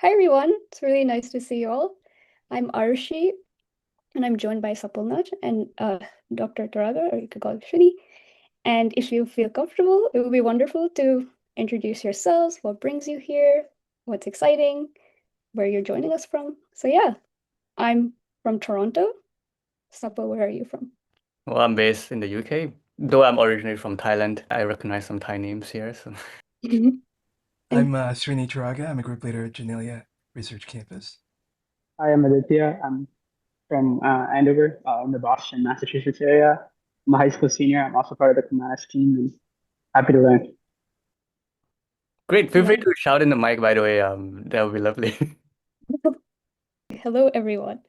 Hi everyone, it's really nice to see you all. I'm Arushi, and I'm joined by Sapulnaj and Dr. Turaga, or you could call it Srini. And if you feel comfortable, it would be wonderful to introduce yourselves, what brings you here, what's exciting, where you're joining us from. So yeah, I'm from Toronto. Sapo, where are you from? Well, I'm based in the UK, though I'm originally from Thailand. I recognize some Thai names here. So, And I'm Srini Turaga. I'm a group leader at Janelia Research Campus. Hi, I'm Aditya. I'm from Andover in the Boston, Massachusetts area. I'm a high school senior. I'm also part of the Command team and happy to learn. great. Feel free one, to shout in the mic, by the way. That would be lovely. hello everyone.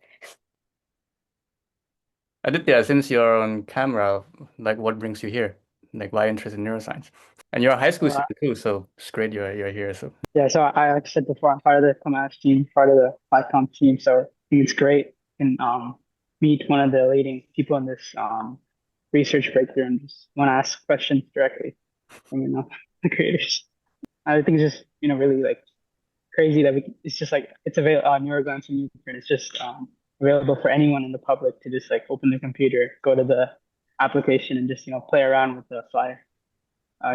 Aditya, since you're on camera, like what brings you here? Like why interest in neuroscience? And you're a high school So, student too, so it's great you're here. So yeah, so like I said before, I'm part of the Command team, part of the FICOM team. So I think it's great and meet one of the leading people in this research breakthrough and just want to ask questions directly from the creators. I think it's just really like crazy that it's just like it's available Neuroglance and Newton. It's just available for anyone in the public to just like open the computer, go to the application, and just play around with the fly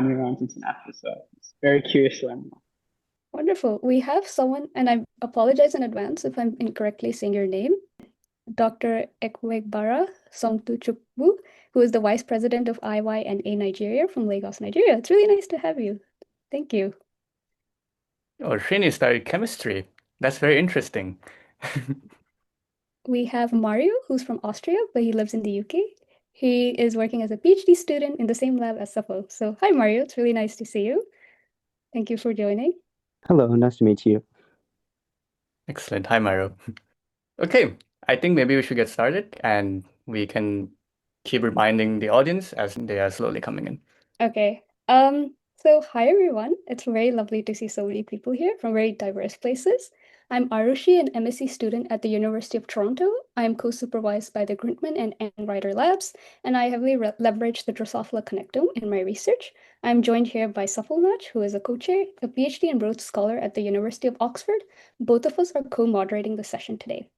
neurons and synapses. So it's very curious to learn more. Wonderful. We have someone, and I apologize in advance if I'm incorrectly saying your name. Dr. Ekwegbara Somtuchukwu, who is the Vice President of IY&A Nigeria from Lagos, Nigeria. It's really nice to have you. Thank you. oh, Srini studied chemistry. That's very interesting. We have Mario, who's from Austria, but he lives in the UK. He is working as a PhD student in the same lab as Sapo. So, hi, Mario. It's really nice to see you. Thank you for joining. Hello, nice to meet you. Excellent. Hi, Mario. Okay, I think maybe we should get started and we can keep reminding the audience as they are slowly coming in. Okay. So hi everyone. It's very lovely to see so many people here from very diverse places. I'm Arushi, an MSc student at the University of Toronto. I am co-supervised by the Gruntman and Ann Ryder labs, and I heavily leverage the Drosophila connectome in my research. I'm joined here by Safalnach, who is a co-chair, a PhD and Rhodes Scholar at the University of Oxford. Both of us are co-moderating the session today.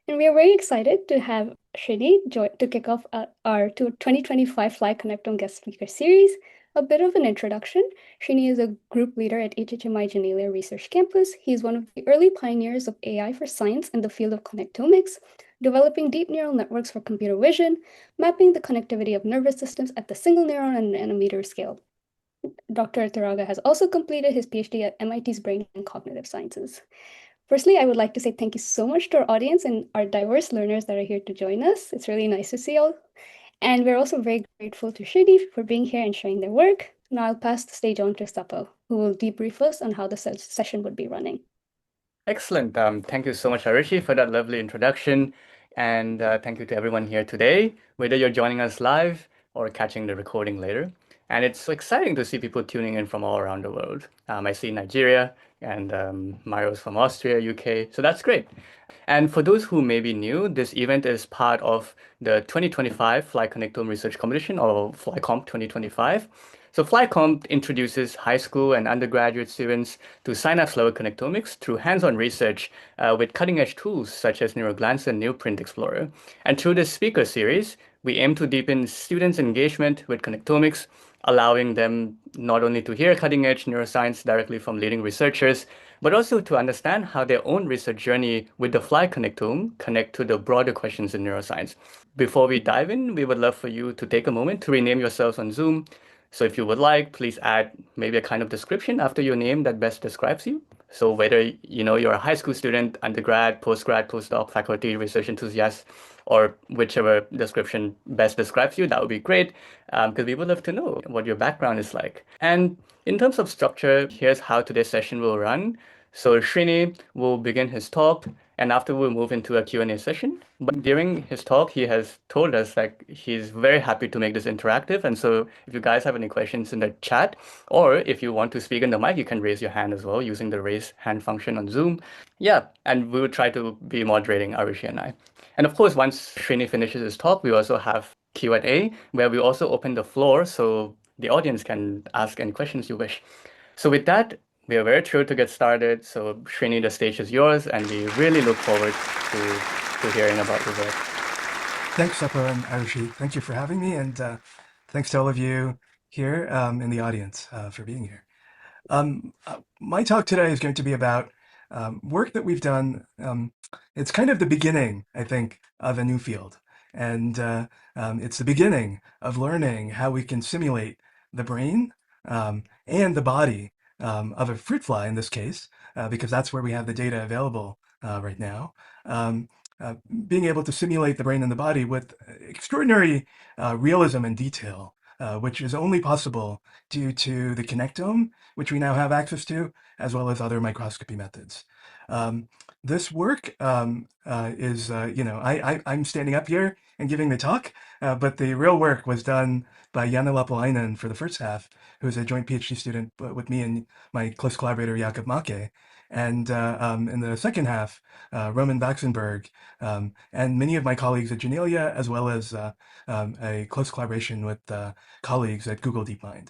And we are very excited to have Srini to kick off our 2025 Fly Connectome guest speaker series. A bit of an introduction. Srini is a group leader at HHMI Janelia Research Campus. He is one of the early pioneers of AI for science in the field of connectomics, developing deep neural networks for computer vision, mapping the connectivity of nervous systems at the single neuron and nanometer scale. Dr. Turaga has also completed his PhD at MIT's Brain and Cognitive Sciences. Firstly, I would like to say thank you so much to our audience and our diverse learners that are here to join us. It's really nice to see you all. And we're also very grateful to Shidi for being here and sharing their work. Now I'll pass the stage on to Sapo, who will debrief us on how the session would be running. Excellent. Thank you so much, Arishi, for that lovely introduction. And thank you to everyone here today, whether you're joining us live or catching the recording later. And it's so exciting to see people tuning in from all around the world. I see Nigeria and Mario's from Austria, UK. So that's great. And for those who may be new, this event is part of the 2025 Fly Connectome Research Competition or FlyComp 2025. So FlyComp introduces high school and undergraduate students to synapse level connectomics through hands-on research with cutting-edge tools such as NeuroGlance and Newprint Explorer. And through this speaker series, we aim to deepen students' engagement with connectomics, allowing them not only to hear cutting-edge neuroscience directly from leading researchers, but also to understand how their own research journey with the fly connectome connect to the broader questions in neuroscience. Before we dive in, we would love for you to take a moment to rename yourselves on Zoom. So if you would like, please add maybe a kind of description after your name that best describes you. So whether you're a high school student, undergrad, postgrad, postdoc, faculty, research enthusiast, or whichever description best describes you, that would be great because we would love to know what your background is like. And in terms of structure, here's how today's session will run. So Srini will begin his talk, and after we'll move into a Q&A session. But during his talk, he has told us like he's very happy to make this interactive. And so if you guys have any questions in the chat, or if you want to speak in the mic, you can raise your hand as well using the raise hand function on Zoom. Yeah, and we will try to be moderating Arishi and I. And of course, once Srini finishes his talk, we also have Q&A where we also open the floor so the audience can ask any questions you wish. So with that, we are very thrilled to get started. So Srini, the stage is yours, and we really look forward to hearing about your work. Thanks, Seppo and Arushi. Thank you for having me, and thanks to all of you here in the audience for being here. My talk today is going to be about work that we've done. It's kind of the beginning, I think, of a new field. And it's the beginning of learning how we can simulate the brain and the body of a fruit fly in this case, because that's where we have the data available right now. Uh, Being able to simulate the brain and the body with extraordinary realism and detail, which is only possible due to the connectome, which we now have access to, as well as other microscopy methods. This work is, I'm standing up here and giving the talk, but the real work was done by Janne Lappalainen for the first half, who's a joint PhD student with me and my close collaborator, Jakob Make. And in the second half, Roman Baxenberg and many of my colleagues at Janelia, as well as a close collaboration with colleagues at Google DeepMind.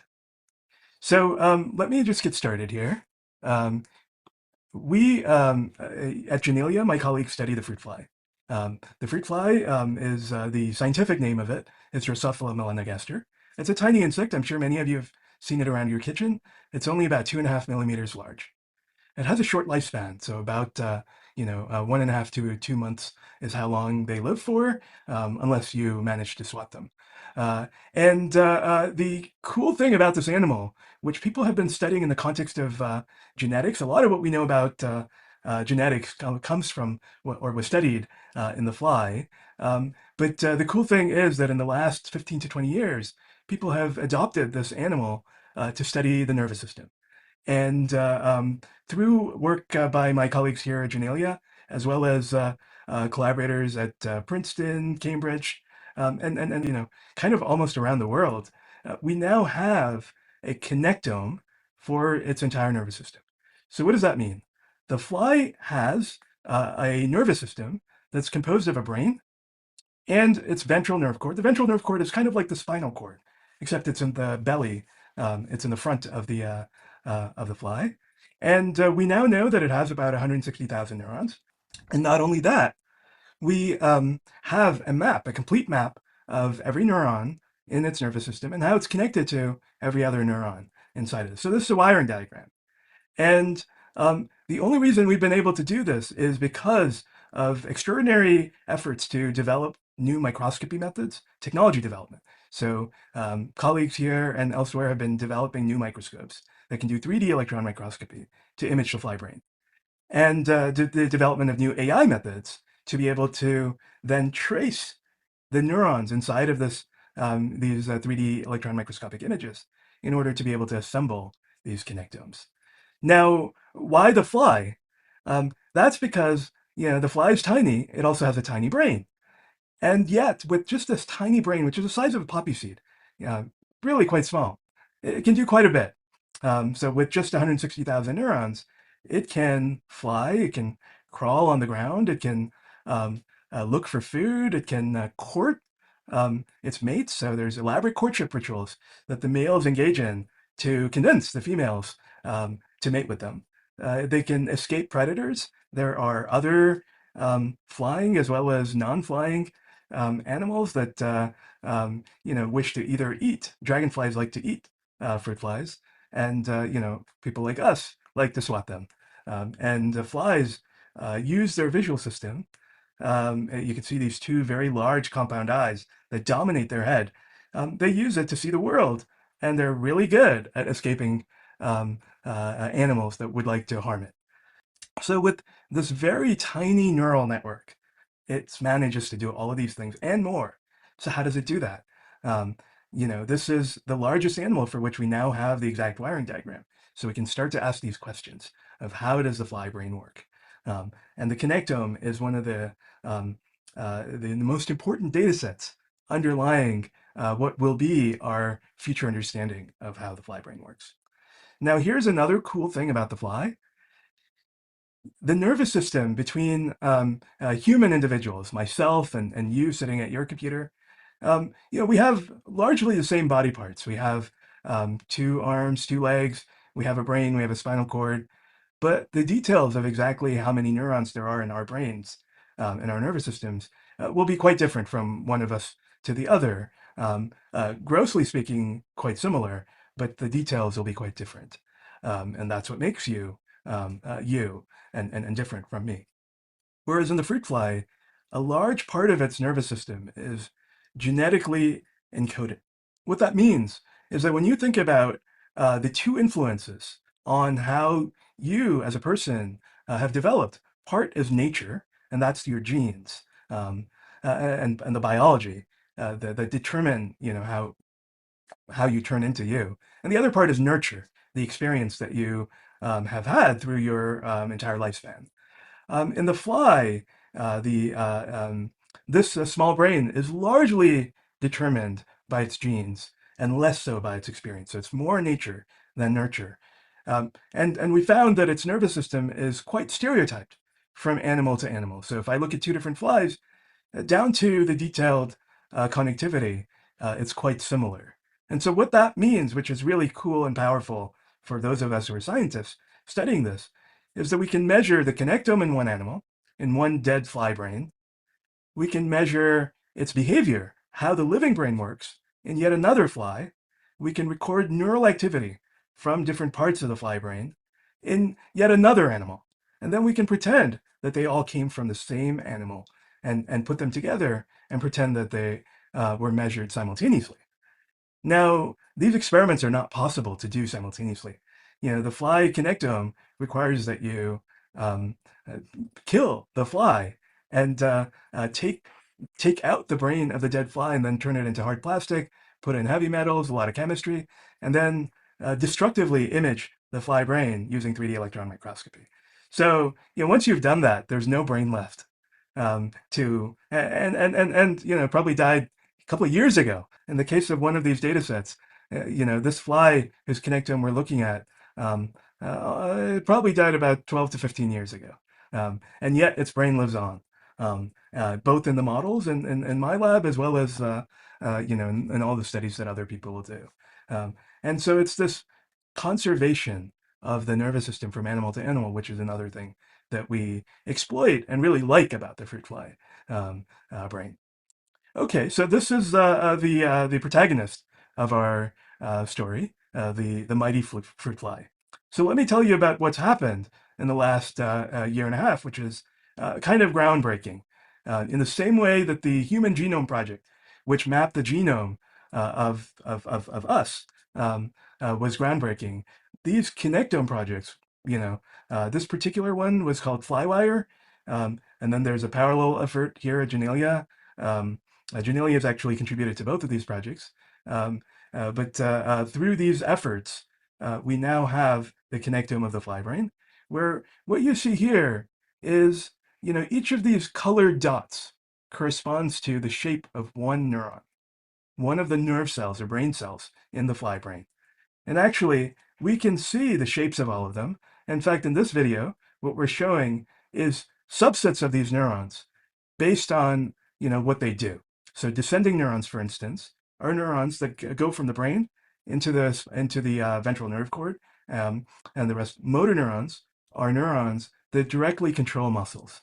So let me just get started here. We at Janelia, my colleagues study the fruit fly. The fruit fly is the scientific name of it. It's Drosophila melanogaster. It's a tiny insect. I'm sure many of you have seen it around your kitchen. It's only about 2.5 millimeters large. It has a short lifespan, so about 1.5 to 2 months is how long they live for, unless you manage to swat them. The cool thing about this animal, which people have been studying in the context of genetics, a lot of what we know about genetics comes from or was studied in the fly. But the cool thing is that in the last 15 to 20 years, people have adopted this animal to study the nervous system. And through work by my colleagues here at Janelia, as well as collaborators at Princeton, Cambridge, and kind of almost around the world, we now have a connectome for its entire nervous system. So what does that mean? The fly has a nervous system that's composed of a brain and its ventral nerve cord. The ventral nerve cord is kind of like the spinal cord, except it's in the belly. It's in the front of the fly. And we now know that it has about 160,000 neurons. And not only that, we have a map, a complete map of every neuron in its nervous system and how it's connected to every other neuron inside of it. So this is a wiring diagram. And the only reason we've been able to do this is because of extraordinary efforts to develop new microscopy methods, technology development. So colleagues here and elsewhere have been developing new microscopes that can do 3D electron microscopy to image the fly brain. And the development of new AI methods to be able to then trace the neurons inside of these 3D electron microscopic images in order to be able to assemble these connectomes. Now, why the fly? That's because the fly is tiny. It also has a tiny brain. And yet, with just this tiny brain, which is the size of a poppy seed, really quite small, it can do quite a bit. So with just 160,000 neurons, it can fly, it can crawl on the ground, it can look for food, it can court its mates. So there's elaborate courtship rituals that the males engage in to convince the females to mate with them. They can escape predators. There are other flying as well as non-flying animals that wish to either eat. Dragonflies like to eat fruit flies, and people like us like to swat them. And the flies use their visual system. You can see these two very large compound eyes that dominate their head. They use it to see the world, and they're really good at escaping animals that would like to harm it. So with this very tiny neural network, it manages to do all of these things and more. So how does it do that? This is the largest animal for which we now have the exact wiring diagram. So we can start to ask these questions of how does the fly brain work? And the connectome is one of the most important data sets underlying what will be our future understanding of how the fly brain works. Now, here's another cool thing about the fly. The nervous system between human individuals, myself and you sitting at your computer, we have largely the same body parts. We have 2 arms, 2 legs. we have a brain, we have a spinal cord, but the details of exactly how many neurons there are in our brains, in our nervous systems, will be quite different from one of us to the other. Grossly speaking, quite similar, but the details will be quite different. And that's what makes you you and different from me. Whereas in the fruit fly, a large part of its nervous system is genetically encoded. What that means is that when you think about the two influences on how you as a person have developed, part is nature, and that's your genes, and the biology that determine how you turn into you. And the other part is nurture, the experience that you have had through your entire lifespan. In the fly, this small brain is largely determined by its genes and less so by its experience. So it's more nature than nurture. And we found that its nervous system is quite stereotyped from animal to animal. So if I look at two different flies, down to the detailed connectivity, it's quite similar. And so what that means, which is really cool and powerful for those of us who are scientists studying this, is that we can measure the connectome in one animal, in one dead fly brain. We can measure its behavior, how the living brain works, in yet another fly. We can record neural activity from different parts of the fly brain in yet another animal. And then we can pretend that they all came from the same animal and put them together and pretend that they were measured simultaneously. Now, these experiments are not possible to do simultaneously. The fly connectome requires that you um, uh, kill the fly and take out the brain of the dead fly and then turn it into hard plastic, put in heavy metals, a lot of chemistry, and then destructively image the fly brain using 3D electron microscopy. So, once you've done that, there's no brain left probably died a couple of years ago. In the case of one of these data sets, this fly whose connectome we're looking at it probably died about 12 to 15 years ago. And yet its brain lives on, both in the models and in my lab, as well as, in all the studies that other people will do. And so it's this conservation of the nervous system from animal to animal, which is another thing that we exploit and really like about the fruit fly brain. Okay, so this is the protagonist of our story, the mighty fruit fly. So let me tell you about what's happened in the last year and a half, which is kind of groundbreaking. In the same way that the Human Genome Project, which mapped the genome of us, was groundbreaking, these connectome projects, this particular one was called Flywire, and then there's a parallel effort here at Janelia. Janelia has actually contributed to both of these projects, but through these efforts, we now have the connectome of the fly brain, where what you see here is, each of these colored dots corresponds to the shape of one neuron, one of the nerve cells or brain cells in the fly brain. And actually, we can see the shapes of all of them. In fact, in this video, what we're showing is subsets of these neurons based on, what they do. So descending neurons, for instance, are neurons that go from the brain into the ventral nerve cord, and the rest. Motor neurons are neurons that directly control muscles.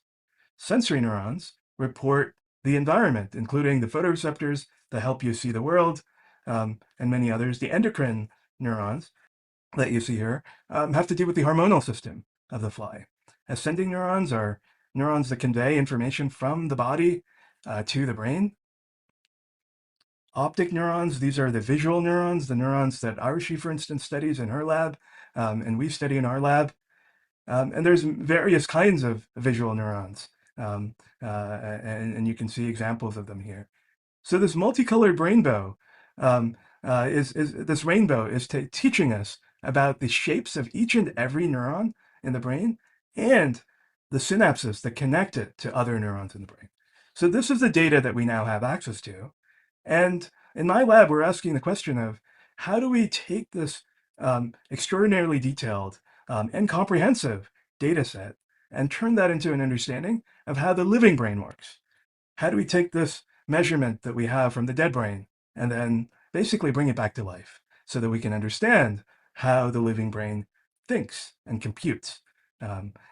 Sensory neurons report the environment, including the photoreceptors that help you see the world, and many others. The endocrine neurons that you see here have to do with the hormonal system of the fly. Ascending neurons are neurons that convey information from the body to the brain. Optic neurons, these are the visual neurons, the neurons that Arushi, for instance, studies in her lab, and we study in our lab. And there's various kinds of visual neurons, and you can see examples of them here. So this multicolored rainbow this rainbow is teaching us about the shapes of each and every neuron in the brain and the synapses that connect it to other neurons in the brain. So this is the data that we now have access to. And in my lab, we're asking the question of how do we take this extraordinarily detailed and comprehensive data set and turn that into an understanding of how the living brain works? How do we take this measurement that we have from the dead brain and then basically bring it back to life so that we can understand how the living brain thinks and computes.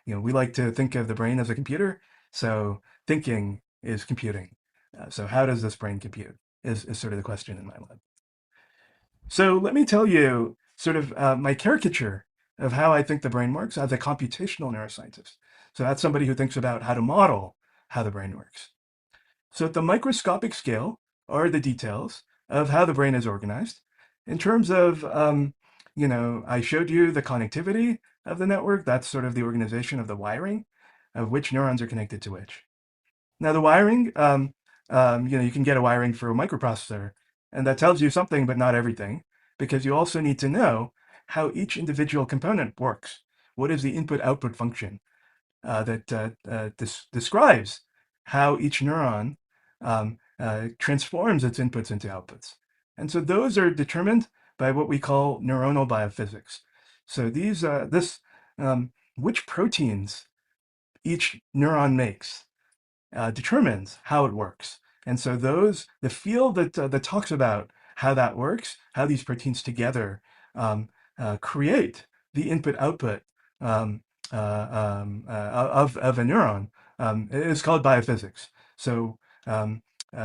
We like to think of the brain as a computer, so thinking is computing. So how does this brain compute is sort of the question in my lab. So let me tell you sort of my caricature of how I think the brain works as a computational neuroscientist. So that's somebody who thinks about how to model how the brain works. So at the microscopic scale are the details of how the brain is organized. In terms of, I showed you the connectivity of the network. That's sort of the organization of the wiring of which neurons are connected to which. Now the wiring, you can get a wiring for a microprocessor, and that tells you something, but not everything, because you also need to know how each individual component works. What is the input-output function that describes how each neuron transforms its inputs into outputs? And so those are determined by what we call neuronal biophysics. So which proteins each neuron makes determines how it works. And so the field that talks about how that works, how these proteins together create the input-output of a neuron is called biophysics. So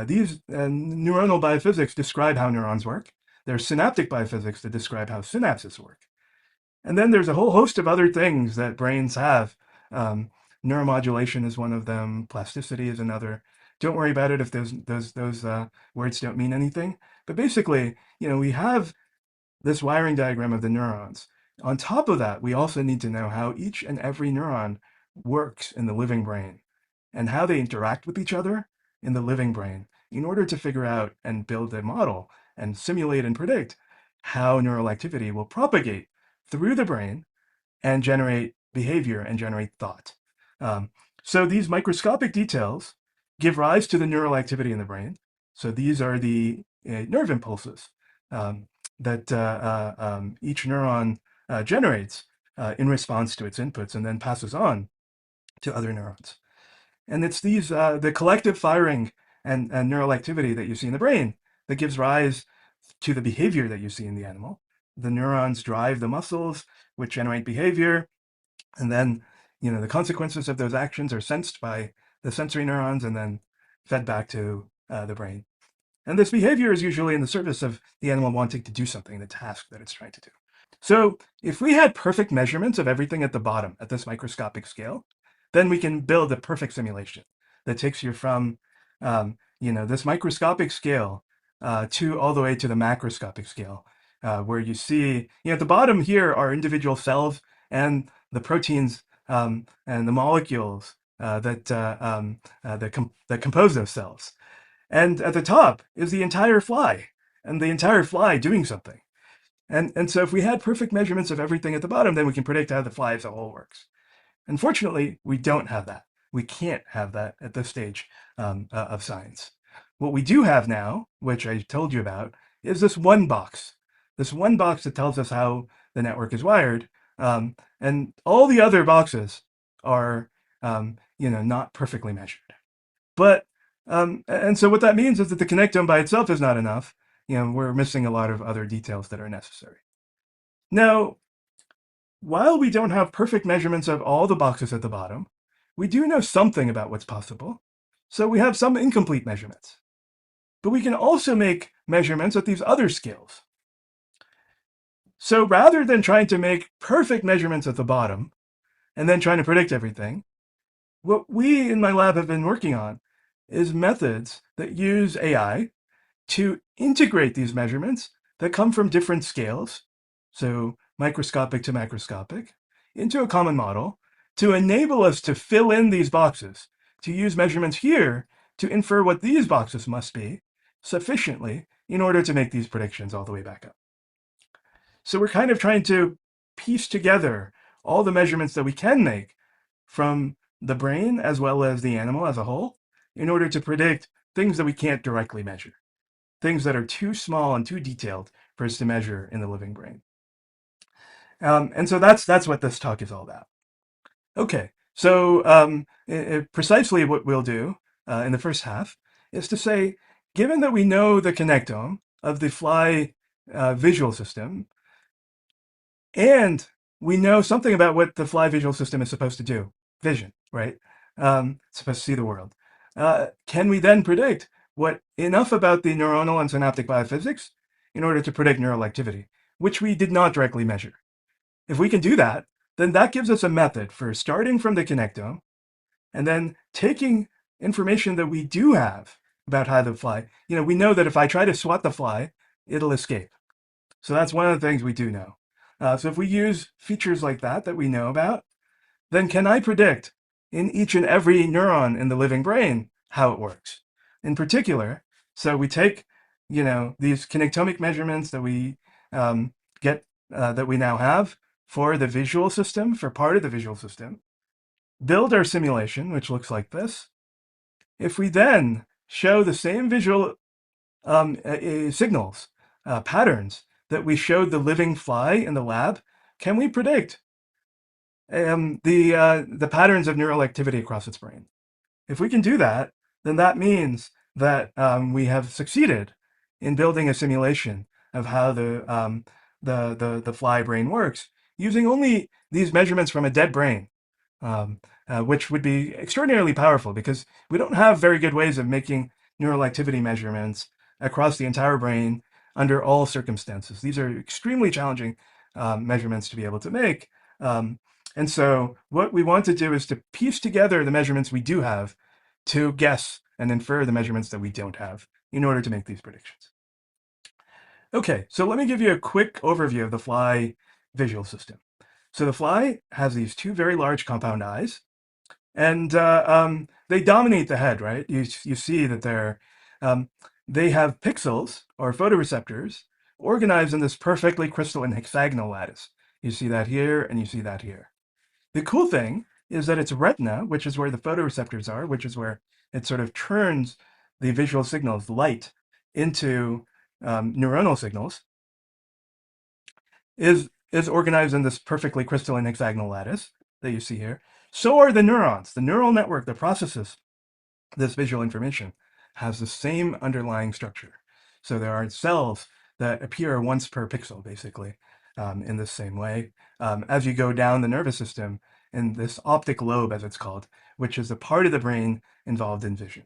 these neuronal biophysics describe how neurons work. There's synaptic biophysics that describe how synapses work. And then there's a whole host of other things that brains have. Neuromodulation is one of them. Plasticity is another. Don't worry about it if those words don't mean anything. But basically, we have this wiring diagram of the neurons. On top of that, we also need to know how each and every neuron works in the living brain and how they interact with each other in the living brain in order to figure out and build a model and simulate and predict how neural activity will propagate through the brain and generate behavior and generate thought. So these microscopic details give rise to the neural activity in the brain. So these are the nerve impulses that each neuron generates in response to its inputs and then passes on to other neurons. And it's the collective firing and neural activity that you see in the brain that gives rise to the behavior that you see in the animal. The neurons drive the muscles, which generate behavior, and then the consequences of those actions are sensed by the sensory neurons and then fed back to the brain. And this behavior is usually in the service of the animal wanting to do something, the task that it's trying to do. So if we had perfect measurements of everything at the bottom at this microscopic scale, then we can build a perfect simulation that takes you from this microscopic scale to all the way to the macroscopic scale, where you see, at the bottom here are individual cells and the proteins and the molecules that compose those cells. And at the top is the entire fly, and the entire fly doing something. And so if we had perfect measurements of everything at the bottom, then we can predict how the fly as a whole works. Unfortunately, we don't have that. We can't have that at this stage of science. What we do have now, which I told you about, is this one box that tells us how the network is wired. And all the other boxes are, not perfectly measured. But, and so what that means is that the connectome by itself is not enough. We're missing a lot of other details that are necessary. Now, while we don't have perfect measurements of all the boxes at the bottom, we do know something about what's possible. So we have some incomplete measurements. But we can also make measurements at these other scales. So rather than trying to make perfect measurements at the bottom and then trying to predict everything, what we in my lab have been working on is methods that use AI to integrate these measurements that come from different scales, so microscopic to macroscopic, into a common model to enable us to fill in these boxes, to use measurements here to infer what these boxes must be sufficiently in order to make these predictions all the way back up. So we're kind of trying to piece together all the measurements that we can make from the brain as well as the animal as a whole in order to predict things that we can't directly measure, things that are too small and too detailed for us to measure in the living brain. And so that's what this talk is all about. Okay, so precisely what we'll do in the first half is to say, given that we know the connectome of the fly visual system, And we know something about what the fly visual system is supposed to do. Vision, right? It's supposed to see the world. Can we then predict enough about the neuronal and synaptic biophysics in order to predict neural activity, which we did not directly measure? If we can do that, then that gives us a method for starting from the connectome and then taking information that we do have about how the fly, we know that if I try to swat the fly, it'll escape. So that's one of the things we do know. So if we use features like that we know about, then can I predict in each and every neuron in the living brain how it works? In particular, so we take, these connectomic measurements that we get, that we now have for the visual system, for part of the visual system, build our simulation, which looks like this. If we then show the same visual signals, patterns that we showed the living fly in the lab, can we predict the patterns of neural activity across its brain? If we can do that, then that means that we have succeeded in building a simulation of how the fly brain works using only these measurements from a dead brain, which would be extraordinarily powerful because we don't have very good ways of making neural activity measurements across the entire brain under all circumstances. These are extremely challenging measurements to be able to make. And so what we want to do is to piece together the measurements we do have to guess and infer the measurements that we don't have in order to make these predictions. Okay, so let me give you a quick overview of the fly visual system. So the fly has these two very large compound eyes, and they dominate the head, right? You see that they have pixels or photoreceptors organized in this perfectly crystalline hexagonal lattice. You see that here, and you see that here. The cool thing is that its retina, which is where the photoreceptors are, which is where it sort of turns the visual signals, light, into neuronal signals, is organized in this perfectly crystalline hexagonal lattice that you see here. So are the neurons. The neural network that processes this visual information has the same underlying structure. So there are cells that appear once per pixel, basically, in the same way. As you go down the nervous system, in this optic lobe, as it's called, which is the part of the brain involved in vision.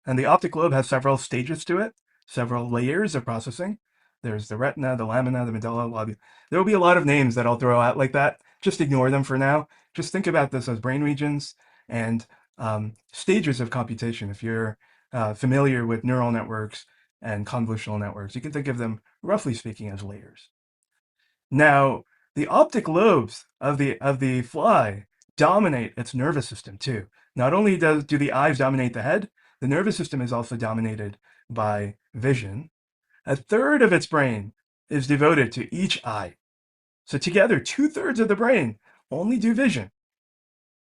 And the optic lobe has several stages to it, several layers of processing. There's the retina, the lamina, the medulla, lobule. There will be a lot of names that I'll throw out like that. Just ignore them for now. Just think about this as brain regions and stages of computation. If you're familiar with neural networks and convolutional networks, you can think of them, roughly speaking, as layers. Now, the optic lobes of the fly dominate its nervous system too. Not only do the eyes dominate the head, the nervous system is also dominated by vision. A third of its brain is devoted to each eye. So together, 2/3 of the brain only do vision.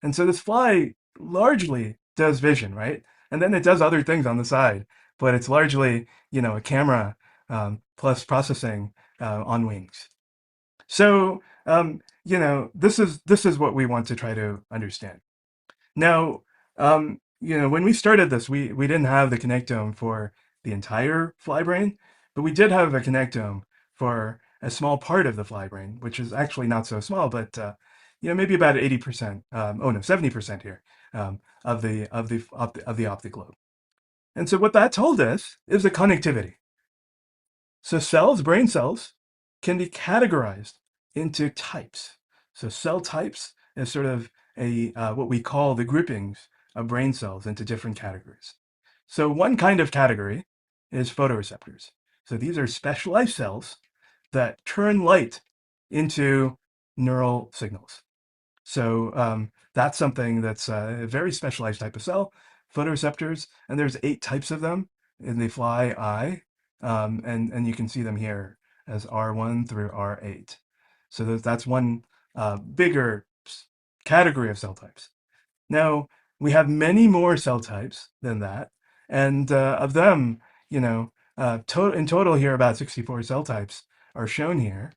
And so this fly largely does vision, right? And then it does other things on the side, but it's largely, a camera plus processing on wings. So, this is what we want to try to understand. Now, when we started this, we didn't have the connectome for the entire fly brain, but we did have a connectome for a small part of the fly brain, which is actually not so small, but maybe about 80%. 70% here of the optic lobe. And so what that told us is the connectivity. So brain cells, can be categorized into types. So cell types is sort of what we call the groupings of brain cells into different categories. So one kind of category is photoreceptors. So these are specialized cells that turn light into neural signals. So that's something that's a very specialized type of cell, photoreceptors, and there's 8 types of them in the fly eye, and you can see them here as R1 through R8. So that's one bigger category of cell types. Now, we have many more cell types than that, and of them, in total here, about 64 cell types are shown here,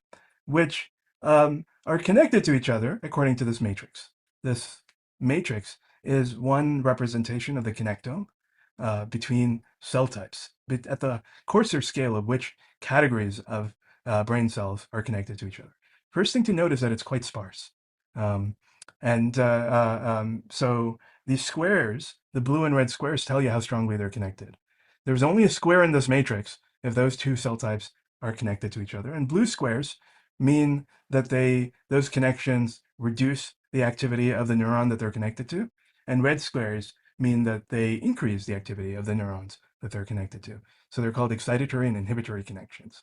which are connected to each other according to this matrix. This matrix is one representation of the connectome between cell types, but at the coarser scale of which categories of brain cells are connected to each other. First thing to note is that it's quite sparse. So these squares, the blue and red squares, tell you how strongly they're connected. There's only a square in this matrix if those two cell types are connected to each other. And blue squares mean that those connections reduce the activity of the neuron that they're connected to. And red squares mean that they increase the activity of the neurons that they're connected to. So they're called excitatory and inhibitory connections.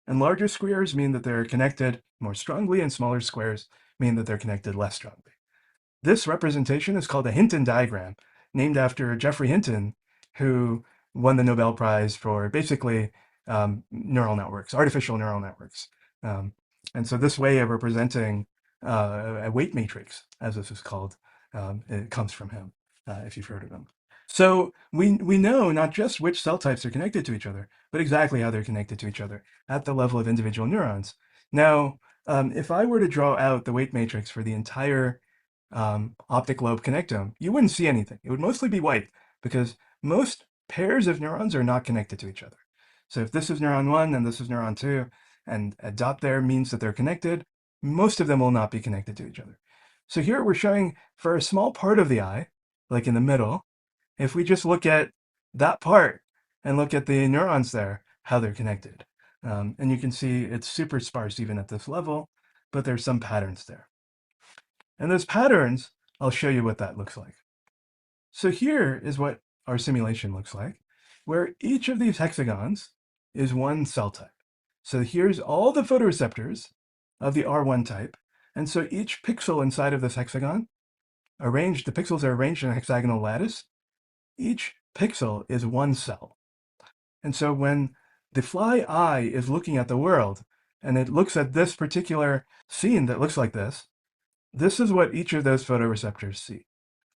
And larger squares mean that they're connected more strongly, and smaller squares mean that they're connected less strongly. This representation is called a Hinton diagram, named after Geoffrey Hinton, who won the Nobel Prize for basically neural networks, artificial neural networks. And so this way of representing a weight matrix, as this is called, it comes from him, if you've heard of him. So we know not just which cell types are connected to each other, but exactly how they're connected to each other at the level of individual neurons. Now, if I were to draw out the weight matrix for the entire optic lobe connectome, you wouldn't see anything. It would mostly be white because most pairs of neurons are not connected to each other. So if this is neuron 1 and this is neuron 2, and a dot there means that they're connected, most of them will not be connected to each other. So here we're showing for a small part of the eye, like in the middle, if we just look at that part and look at the neurons there, how they're connected. And you can see it's super sparse even at this level, but there's some patterns there. And those patterns, I'll show you what that looks like. So here is what our simulation looks like, where each of these hexagons is one cell type. So here's all the photoreceptors of the R1 type. And so each pixel inside of this hexagon, the pixels are arranged in a hexagonal lattice. Each pixel is one cell. And so when the fly eye is looking at the world and it looks at this particular scene that looks like this is what each of those photoreceptors see.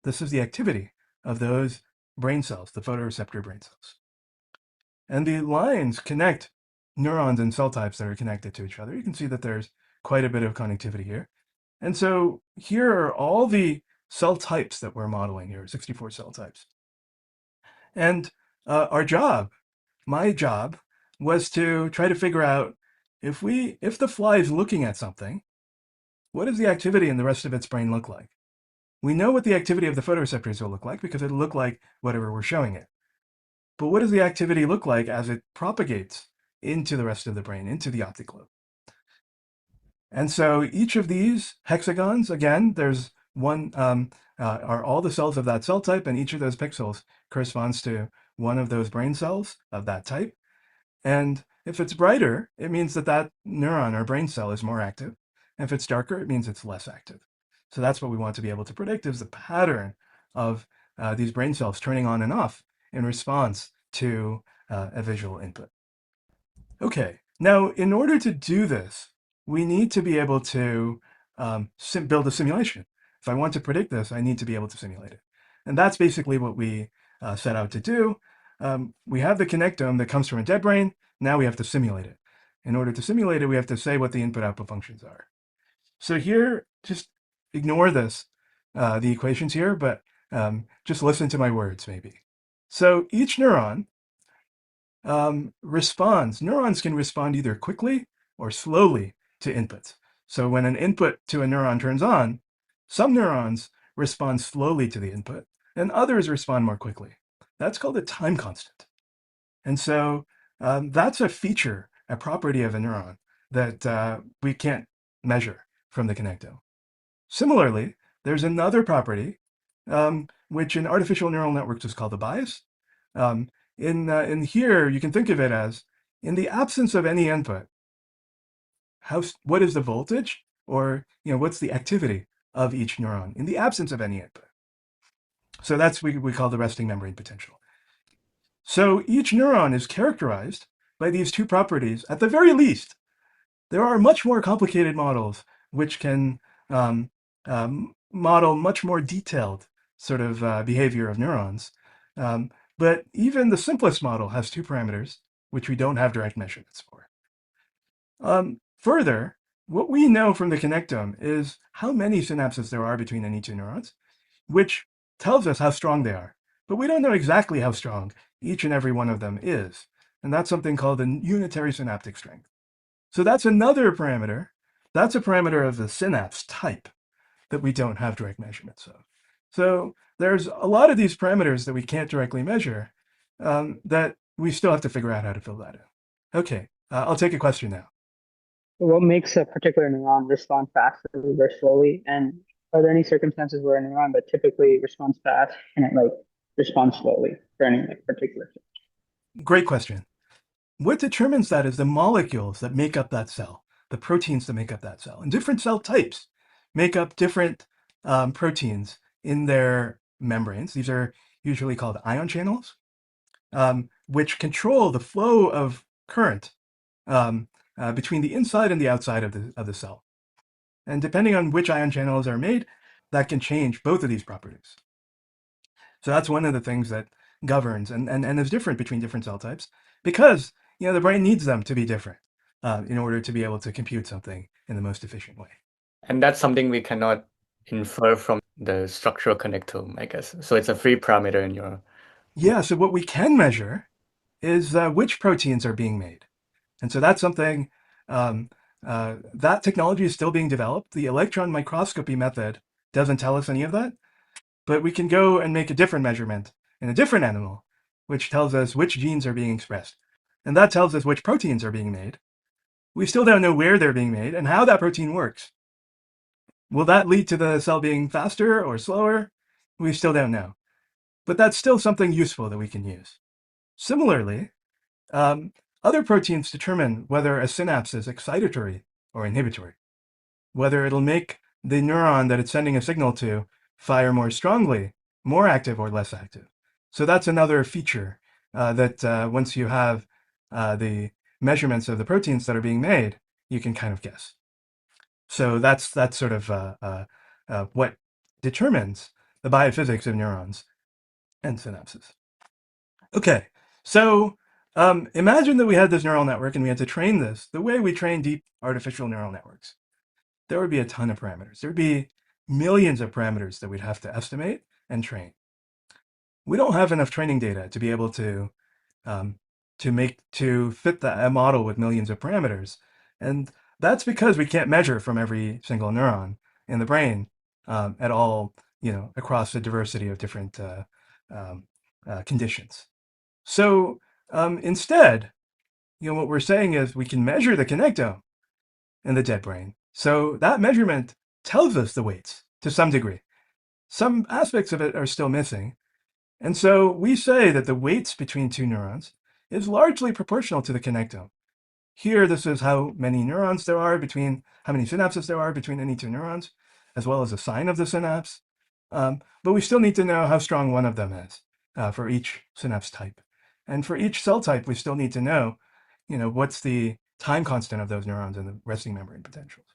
This is the activity of those brain cells, the photoreceptor brain cells. And the lines connect neurons and cell types that are connected to each other. You can see that there's quite a bit of connectivity here. And so here are all the cell types that we're modeling here, 64 cell types. And my job, was to try to figure out if the fly is looking at something, what does the activity in the rest of its brain look like? We know what the activity of the photoreceptors will look like because it'll look like whatever we're showing it. But what does the activity look like as it propagates into the rest of the brain, into the optic lobe? And so each of these hexagons, again, there's one, are all the cells of that cell type, and each of those pixels corresponds to one of those brain cells of that type. And if it's brighter, it means that that neuron or brain cell is more active. And if it's darker, it means it's less active. So that's what we want to be able to predict, is the pattern of these brain cells turning on and off in response to a visual input. Okay, now in order to do this, we need to be able to build a simulation. If I want to predict this, I need to be able to simulate it. And that's basically what we set out to do. We have the connectome that comes from a dead brain. Now we have to simulate it. In order to simulate it, we have to say what the input-output functions are. So here, just ignore this, the equations here, but just listen to my words maybe. So each neuron responds. Neurons can respond either quickly or slowly to inputs. So when an input to a neuron turns on, some neurons respond slowly to the input, and others respond more quickly. That's called a time constant. And so that's a feature, a property of a neuron that we can't measure from the connectome. Similarly, there's another property, which in artificial neural networks is called the bias. In here, you can think of it as, in the absence of any input, what is the voltage, or what's the activity of each neuron in the absence of any input? So that's what we call the resting membrane potential. So each neuron is characterized by these two properties at the very least. There are much more complicated models which can model much more detailed sort of behavior of neurons. But even the simplest model has two parameters, which we don't have direct measurements for. Further, what we know from the connectome is how many synapses there are between any two neurons, which tells us how strong they are. But we don't know exactly how strong each and every one of them is. And that's something called the unitary synaptic strength. So that's another parameter. That's a parameter of the synapse type that we don't have direct measurements of. So there's a lot of these parameters that we can't directly measure that we still have to figure out how to fill that in. Okay, I'll take a question now. What makes a particular neuron respond faster or slowly? And are there any circumstances where a neuron that typically responds fast and it like responds slowly for any like particular thing? Great question. What determines that is the molecules that make up that cell, the proteins that make up that cell. And different cell types make up different proteins in their membranes. These are usually called ion channels, which control the flow of current between the inside and the outside of the cell. And depending on which ion channels are made, that can change both of these properties. So that's one of the things that governs and is different between different cell types, because the brain needs them to be different in order to be able to compute something in the most efficient way. And that's something we cannot infer from the structural connectome, I guess. So it's a free parameter in your... Yeah, so what we can measure is which proteins are being made. And so that's something, that technology is still being developed. The electron microscopy method doesn't tell us any of that, but we can go and make a different measurement in a different animal, which tells us which genes are being expressed. And that tells us which proteins are being made. We still don't know where they're being made and how that protein works. Will that lead to the cell being faster or slower? We still don't know. But that's still something useful that we can use. Similarly, other proteins determine whether a synapse is excitatory or inhibitory, whether it'll make the neuron that it's sending a signal to fire more strongly, more active or less active. So that's another feature that once you have the measurements of the proteins that are being made, you can kind of guess. So that's sort of what determines the biophysics of neurons and synapses. Okay, so imagine that we had this neural network and we had to train this the way we train deep artificial neural networks. There would be a ton of parameters. There would be millions of parameters that we'd have to estimate and train. We don't have enough training data to be able to fit a model with millions of parameters. And that's because we can't measure from every single neuron in the brain at all, across a diversity of different conditions. So instead, what we're saying is we can measure the connectome in the dead brain. So that measurement tells us the weights to some degree. Some aspects of it are still missing. And so we say that the weights between two neurons is largely proportional to the connectome. Here, this is how many neurons there are between, how many synapses there are between any two neurons, as well as the sign of the synapse. But we still need to know how strong one of them is for each synapse type. And for each cell type, we still need to know, what's the time constant of those neurons and the resting membrane potentials.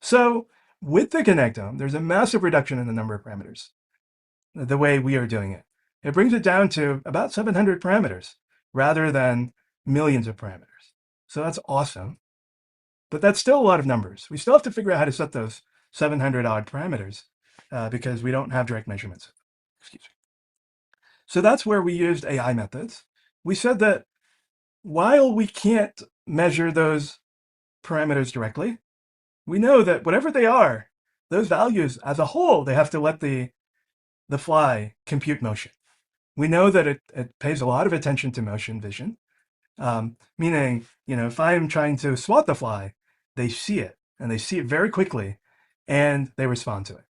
So with the connectome, there's a massive reduction in the number of parameters, the way we are doing it. It brings it down to about 700 parameters rather than millions of parameters. So that's awesome. But that's still a lot of numbers. We still have to figure out how to set those 700 odd parameters because we don't have direct measurements. Excuse me. So that's where we used AI methods. We said that while we can't measure those parameters directly, we know that whatever they are, those values as a whole, they have to let the fly compute motion. We know that it pays a lot of attention to motion vision, meaning, if I'm trying to swat the fly, they see it, and they see it very quickly, and they respond to it.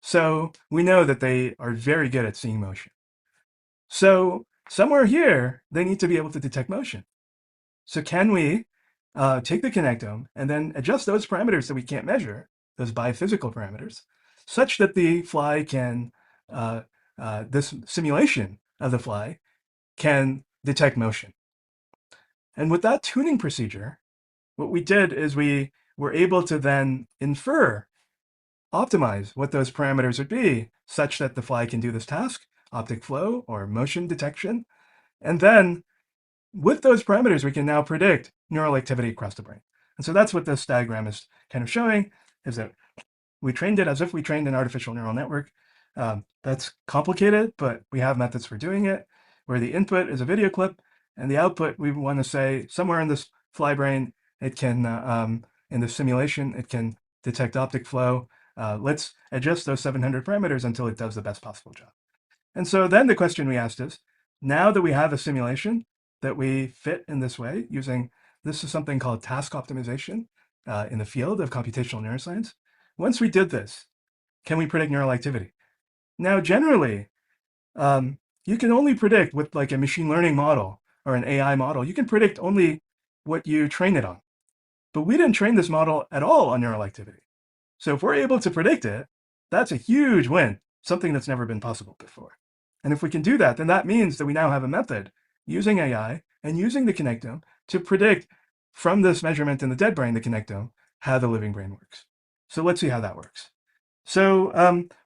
So we know that they are very good at seeing motion. So somewhere here, they need to be able to detect motion. So can we take the connectome and then adjust those parameters that we can't measure, those biophysical parameters, such that the fly can, this simulation of the fly can detect motion. And with that tuning procedure, what we did is we were able to then optimize what those parameters would be such that the fly can do this task, optic flow or motion detection. And then with those parameters, we can now predict neural activity across the brain. And so that's what this diagram is kind of showing, is that we trained it as if we trained an artificial neural network. That's complicated, but we have methods for doing it, where the input is a video clip, and the output, we want to say, somewhere in this fly brain It can, in the simulation, it can detect optic flow. Let's adjust those 700 parameters until it does the best possible job. And so then the question we asked is, now that we have a simulation that we fit in this way, using, this is something called task optimization in the field of computational neuroscience. Once we did this, can we predict neural activity? Now, generally, you can only predict with like a machine learning model or an AI model, you can predict only what you train it on. But we didn't train this model at all on neural activity. So if we're able to predict it, that's a huge win, something that's never been possible before. And if we can do that, then that means that we now have a method using AI and using the connectome to predict from this measurement in the dead brain, the connectome, how the living brain works. So let's see how that works. So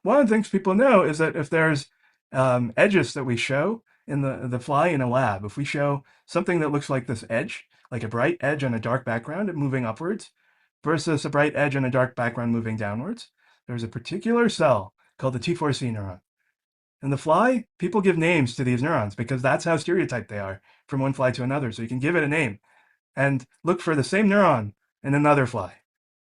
one of the things people know is that if there's edges that we show in the fly in a lab, if we show something that looks like this edge, like a bright edge on a dark background and moving upwards, versus a bright edge on a dark background moving downwards, there's a particular cell called the T4C neuron. In the fly, people give names to these neurons because that's how stereotyped they are from one fly to another. So you can give it a name and look for the same neuron in another fly.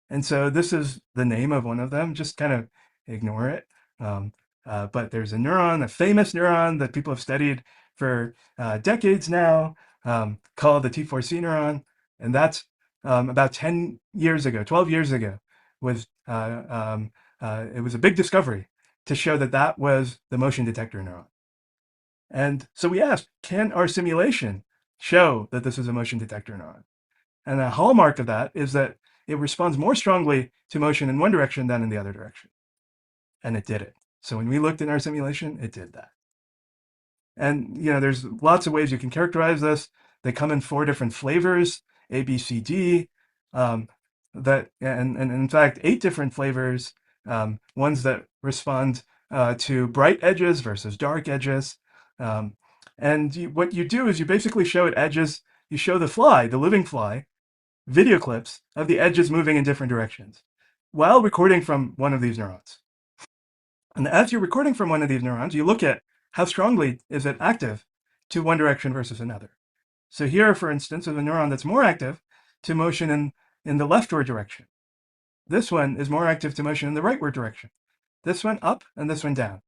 And so this is the name of one of them. Just kind of ignore it. But there's a neuron, a famous neuron that people have studied for decades now, called the T4C neuron. And that's about 10 years ago, 12 years ago, was it was a big discovery to show that that was the motion detector neuron. And so we asked, can our simulation show that this is a motion detector neuron? And a hallmark of that is that it responds more strongly to motion in one direction than in the other direction. And it did it. So when we looked in our simulation, it did that. And there's lots of ways you can characterize this. They come in 4 different flavors, A, B, C, D. And in fact, 8 different flavors. Ones that respond to bright edges versus dark edges. What you do is you basically show at edges. You show the fly, the living fly, video clips of the edges moving in different directions while recording from one of these neurons. And as you're recording from one of these neurons, you look at how strongly is it active to one direction versus another. So here, for instance, is a neuron that's more active to motion in the leftward direction. This one is more active to motion in the rightward direction. This one up and this one down.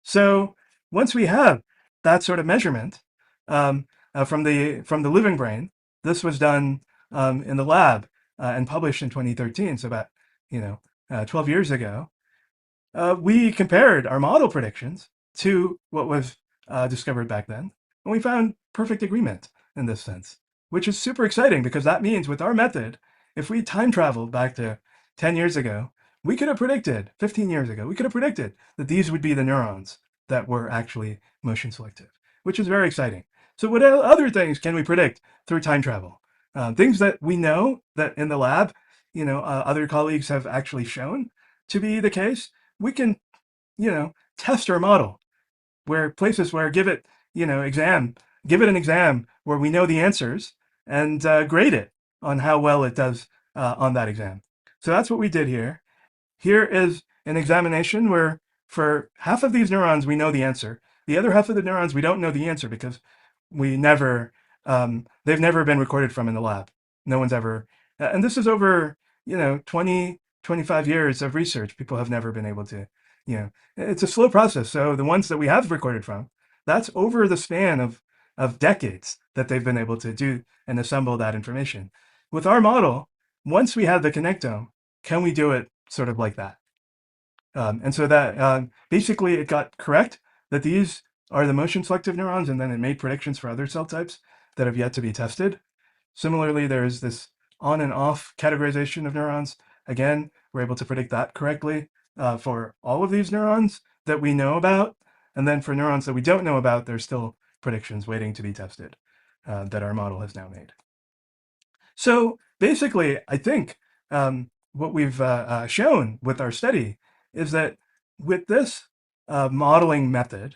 So once we have that sort of measurement from the living brain, this was done in the lab and published in 2013, so about 12 years ago. We compared our model predictions to what was discovered back then, and we found perfect agreement in this sense, which is super exciting because that means with our method, if we time traveled back to 10 years ago, we could have predicted, 15 years ago, we could have predicted that these would be the neurons that were actually motion selective, which is very exciting. So what other things can we predict through time travel? Things that we know that in the lab, other colleagues have actually shown to be the case. We can, test our model where places where give it an exam where we know the answers and grade it on how well it does on that exam. So that's what we did here. Here is an examination where for half of these neurons, we know the answer. The other half of the neurons, we don't know the answer because they've never been recorded from in the lab. No one's ever, and this is over, 20, 25 years of research. People have never been able to, it's a slow process. So the ones that we have recorded from, that's over the span of decades that they've been able to do and assemble that information. With our model, once we have the connectome, can we do it sort of like that? And so that basically it got correct that these are the motion selective neurons, and then it made predictions for other cell types that have yet to be tested. Similarly, there's this on and off categorization of neurons. Again, we're able to predict that correctly for all of these neurons that we know about. And then for neurons that we don't know about, there's still predictions waiting to be tested that our model has now made. So basically, I think what we've shown with our study is that with this modeling method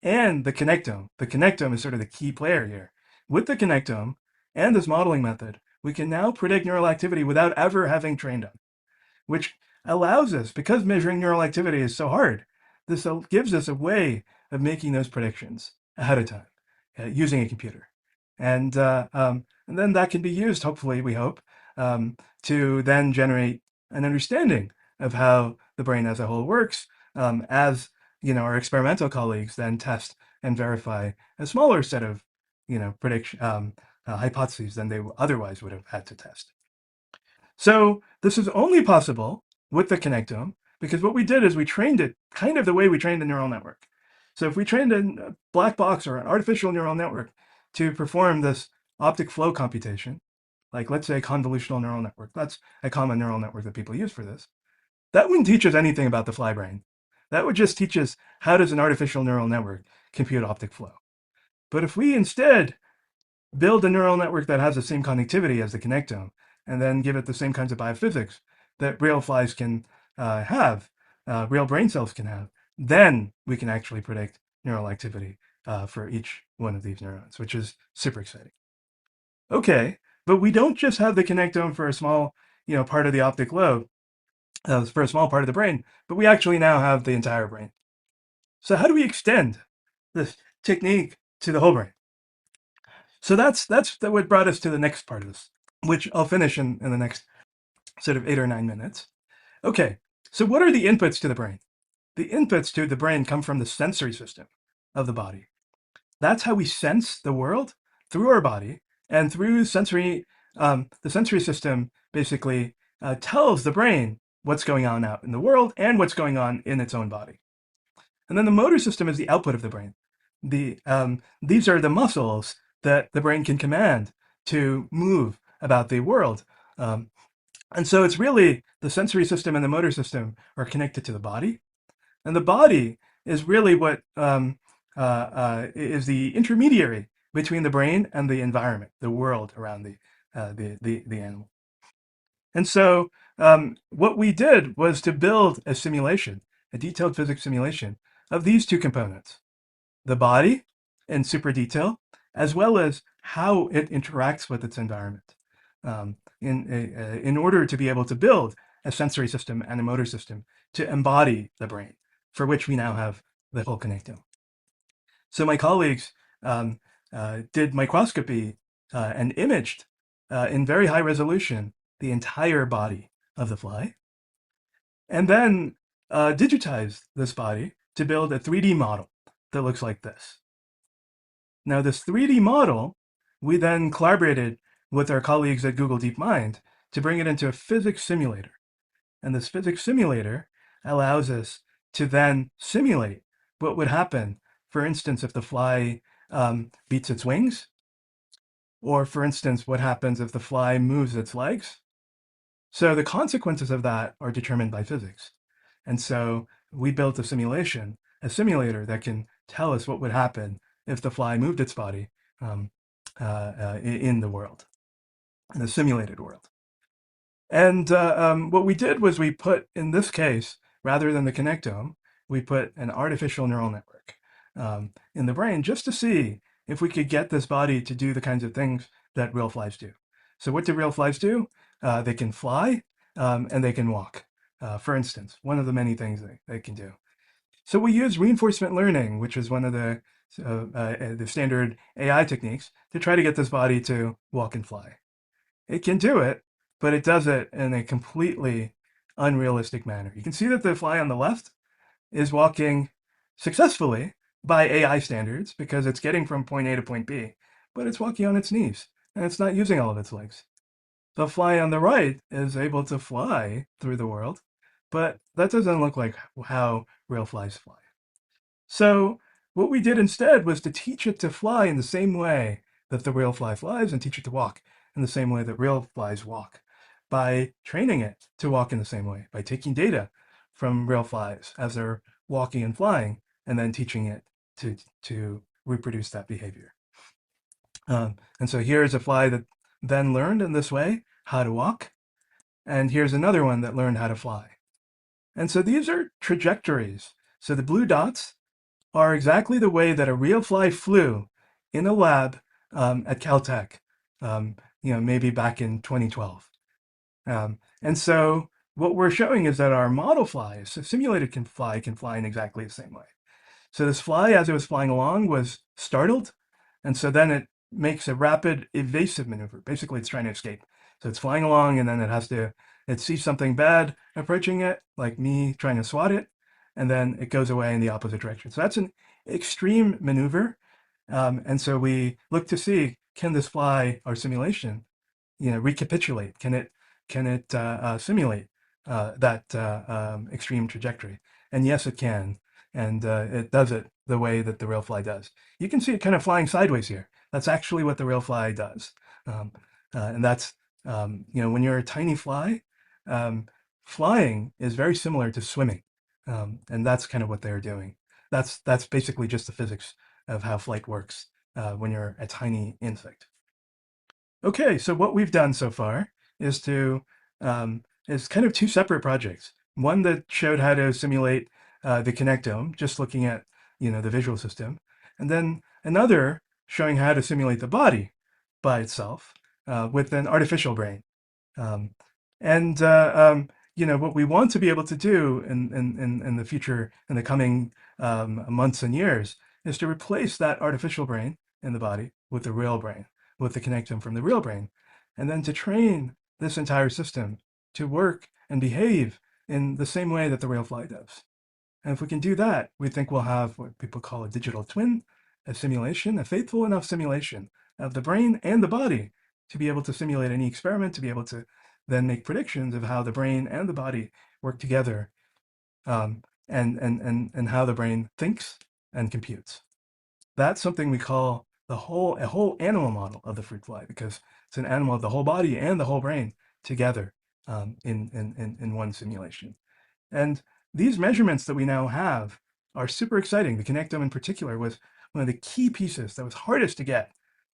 and the connectome is sort of the key player here. With the connectome and this modeling method, we can now predict neural activity without ever having trained them, which allows us, because measuring neural activity is so hard, this gives us a way of making those predictions ahead of time using a computer. And then that can be used, hopefully, we hope, to then generate an understanding of how the brain as a whole works, as our experimental colleagues then test and verify a smaller set of prediction hypotheses than they otherwise would have had to test. So this is only possible with the connectome because what we did is we trained it kind of the way we trained a neural network. So if we trained a black box or an artificial neural network to perform this optic flow computation, like let's say convolutional neural network, that's a common neural network that people use for this, that wouldn't teach us anything about the fly brain. That would just teach us how does an artificial neural network compute optic flow. But if we instead build a neural network that has the same connectivity as the connectome, and then give it the same kinds of biophysics that real flies can have, real brain cells can have, then we can actually predict neural activity for each one of these neurons, which is super exciting. Okay, but we don't just have the connectome for a small, part of the optic lobe, for a small part of the brain, but we actually now have the entire brain. So how do we extend this technique to the whole brain? So that's what brought us to the next part of this, which I'll finish in the next sort of 8 or 9 minutes. Okay, so what are the inputs to the brain? The inputs to the brain come from the sensory system of the body. That's how we sense the world through our body, and through sensory, the sensory system basically tells the brain what's going on out in the world and what's going on in its own body. And then the motor system is the output of the brain. These are the muscles that the brain can command to move about the world. And so it's really the sensory system and the motor system are connected to the body. And the body is really what is the intermediary between the brain and the environment, the world around the animal. And so what we did was to build a simulation, a detailed physics simulation of these two components, the body in super detail, as well as how it interacts with its environment, in order to be able to build a sensory system and a motor system to embody the brain, for which we now have the whole connectome. So my colleagues did microscopy and imaged in very high resolution the entire body of the fly, and then digitized this body to build a 3D model that looks like this. Now this 3D model, we then collaborated with our colleagues at Google DeepMind to bring it into a physics simulator. And this physics simulator allows us to then simulate what would happen, for instance, if the fly beats its wings, or for instance, what happens if the fly moves its legs. So the consequences of that are determined by physics. And so we built a simulation, a simulator that can tell us what would happen if the fly moved its body in the world, in the simulated world. And what we did was we put, in this case, rather than the connectome, we put an artificial neural network in the brain just to see if we could get this body to do the kinds of things that real flies do. So what do real flies do? They can fly and they can walk, for instance, one of the many things they can do. So we use reinforcement learning, which is one of the standard AI techniques, to try to get this body to walk and fly. It can do it, but it does it in a completely unrealistic manner. You can see that the fly on the left is walking successfully by AI standards because it's getting from point A to point B, but it's walking on its knees and it's not using all of its legs. The fly on the right is able to fly through the world, but that doesn't look like how real flies fly. So what we did instead was to teach it to fly in the same way that the real fly flies and teach it to walk in the same way that real flies walk, by training it to walk in the same way, by taking data from real flies as they're walking and flying, and then teaching it to reproduce that behavior. And so here's a fly that then learned in this way how to walk, and here's another one that learned how to fly. And so these are trajectories. So the blue dots are exactly the way that a real fly flew in a lab at Caltech, maybe back in 2012. And so what we're showing is that our model flies, a simulated fly can fly in exactly the same way. So this fly, as it was flying along, was startled, and so then it makes a rapid evasive maneuver. Basically, it's trying to escape. So it's flying along, and then it sees something bad approaching it, like me trying to swat it, and then it goes away in the opposite direction. So that's an extreme maneuver. And so we look to see, can this fly our simulation, recapitulate? Can it simulate that extreme trajectory? And yes, it can. And it does it the way that the real fly does. You can see it kind of flying sideways here. That's actually what the real fly does. And that's, when you're a tiny fly, flying is very similar to swimming. And that's kind of what they're doing. That's basically just the physics of how flight works when you're a tiny insect. Okay, so what we've done so far is is kind of two separate projects. One that showed how to simulate the connectome, just looking at the visual system, and then another showing how to simulate the body by itself with an artificial brain. And what we want to be able to do in the future, in the coming months and years, is to replace that artificial brain in the body with the real brain, with the connectome from the real brain, and then to train this entire system to work and behave in the same way that the real fly does. And if we can do that, we think we'll have what people call a digital twin, a simulation, a faithful enough simulation of the brain and the body to be able to simulate any experiment, to be able to then make predictions of how the brain and the body work together, and how the brain thinks and computes. That's something we call a whole animal model of the fruit fly, because it's an animal of the whole body and the whole brain together in one simulation. And these measurements that we now have are super exciting. The connectome in particular was one of the key pieces that was hardest to get.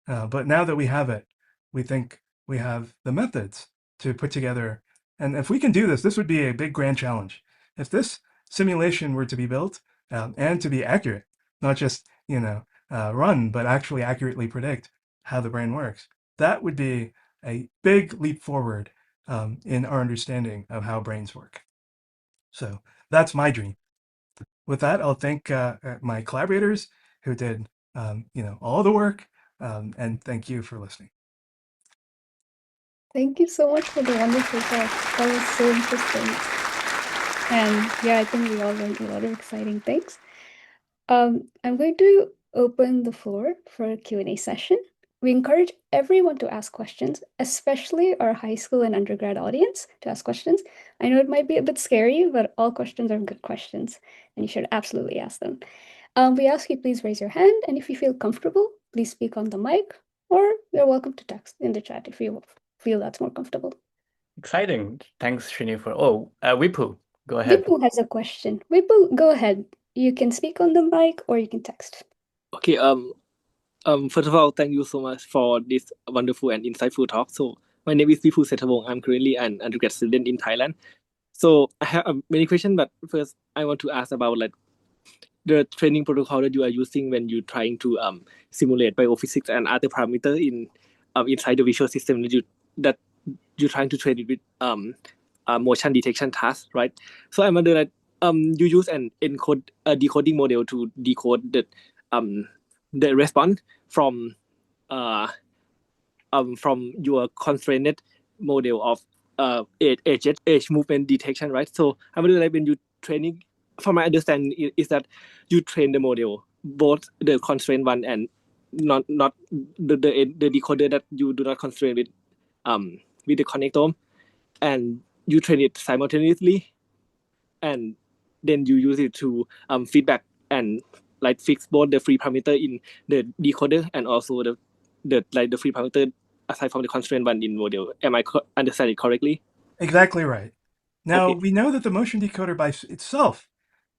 But now that we have it, we think we have the methods to put together. And if we can do this, this would be a big grand challenge. If this simulation were to be built and to be accurate, not just, run, but actually accurately predict how the brain works, that would be a big leap forward in our understanding of how brains work. So that's my dream. With that, I'll thank my collaborators who did, all the work, and thank you for listening. Thank you so much for the wonderful talk. That was so interesting. And yeah, I think we all learned a lot of exciting things. I'm going to open the floor for a Q&A session. We encourage everyone to ask questions, especially our high school and undergrad audience to ask questions. I know it might be a bit scary, but all questions are good questions, and you should absolutely ask them. We ask you please raise your hand, and if you feel comfortable, please speak on the mic, or you're welcome to text in the chat if you feel that's more comfortable. Exciting. Thanks, Srini, for... Oh, Wipu, go ahead. Wipu has a question. Wipu, go ahead. You can speak on the mic or you can text. Okay, first of all, thank you so much for this wonderful and insightful talk. So my name is Vipu Setavong. I'm currently an undergrad student in Thailand. So I have many questions, but first I want to ask about the training protocol that you are using when you're trying to simulate biophysics and other parameters in inside the visual system that you're trying to train it with motion detection task, right? So I wonder that you use an decoding model to decode the response from your constrained model of age movement detection, right? So I wonder when you training, from my understanding is that you train the model, both the constrained one and not the decoder that you do not constrain with the connectome, and you train it simultaneously, and then you use it to feedback and fix both the free parameter in the decoder and also the free parameter aside from the constraint one in model. Am I understanding correctly? Exactly right. Now, Okay. we know that the motion decoder by itself,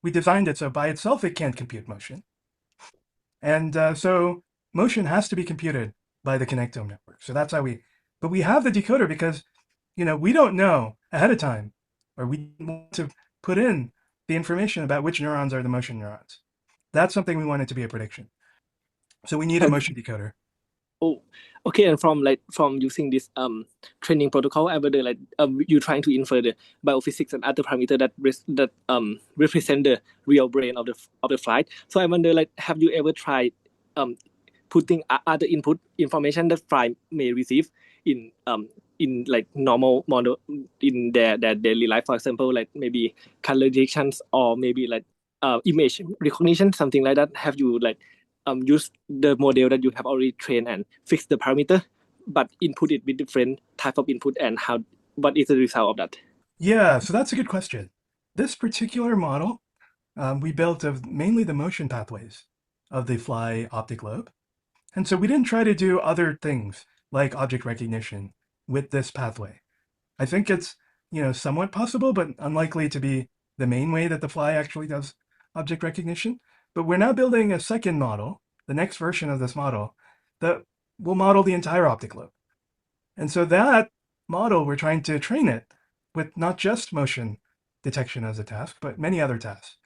we designed it so by itself it can't compute motion. And so motion has to be computed by the connectome network. So that's how but we have the decoder because, we don't know ahead of time, or we want to put in the information about which neurons are the motion neurons. That's something we want it to be a prediction. So we need a motion decoder. Oh, okay. And from using this training protocol, I wonder you're trying to infer the biophysics and other parameter that represent the real brain of the flight. So I wonder have you ever tried putting other input information that flight may receive in in like normal model in their daily life, for example, like maybe color detections or maybe like image recognition, something like that? Have you like used the model that you have already trained and fixed the parameter, but input it with different type of input, and what is the result of that? Yeah, so that's a good question. This particular model, we built of mainly the motion pathways of the fly optic lobe. And so we didn't try to do other things like object recognition with this pathway. I think it's, somewhat possible, but unlikely to be the main way that the fly actually does object recognition. But we're now building a second model, the next version of this model, that will model the entire optic lobe. And so that model, we're trying to train it with not just motion detection as a task, but many other tasks.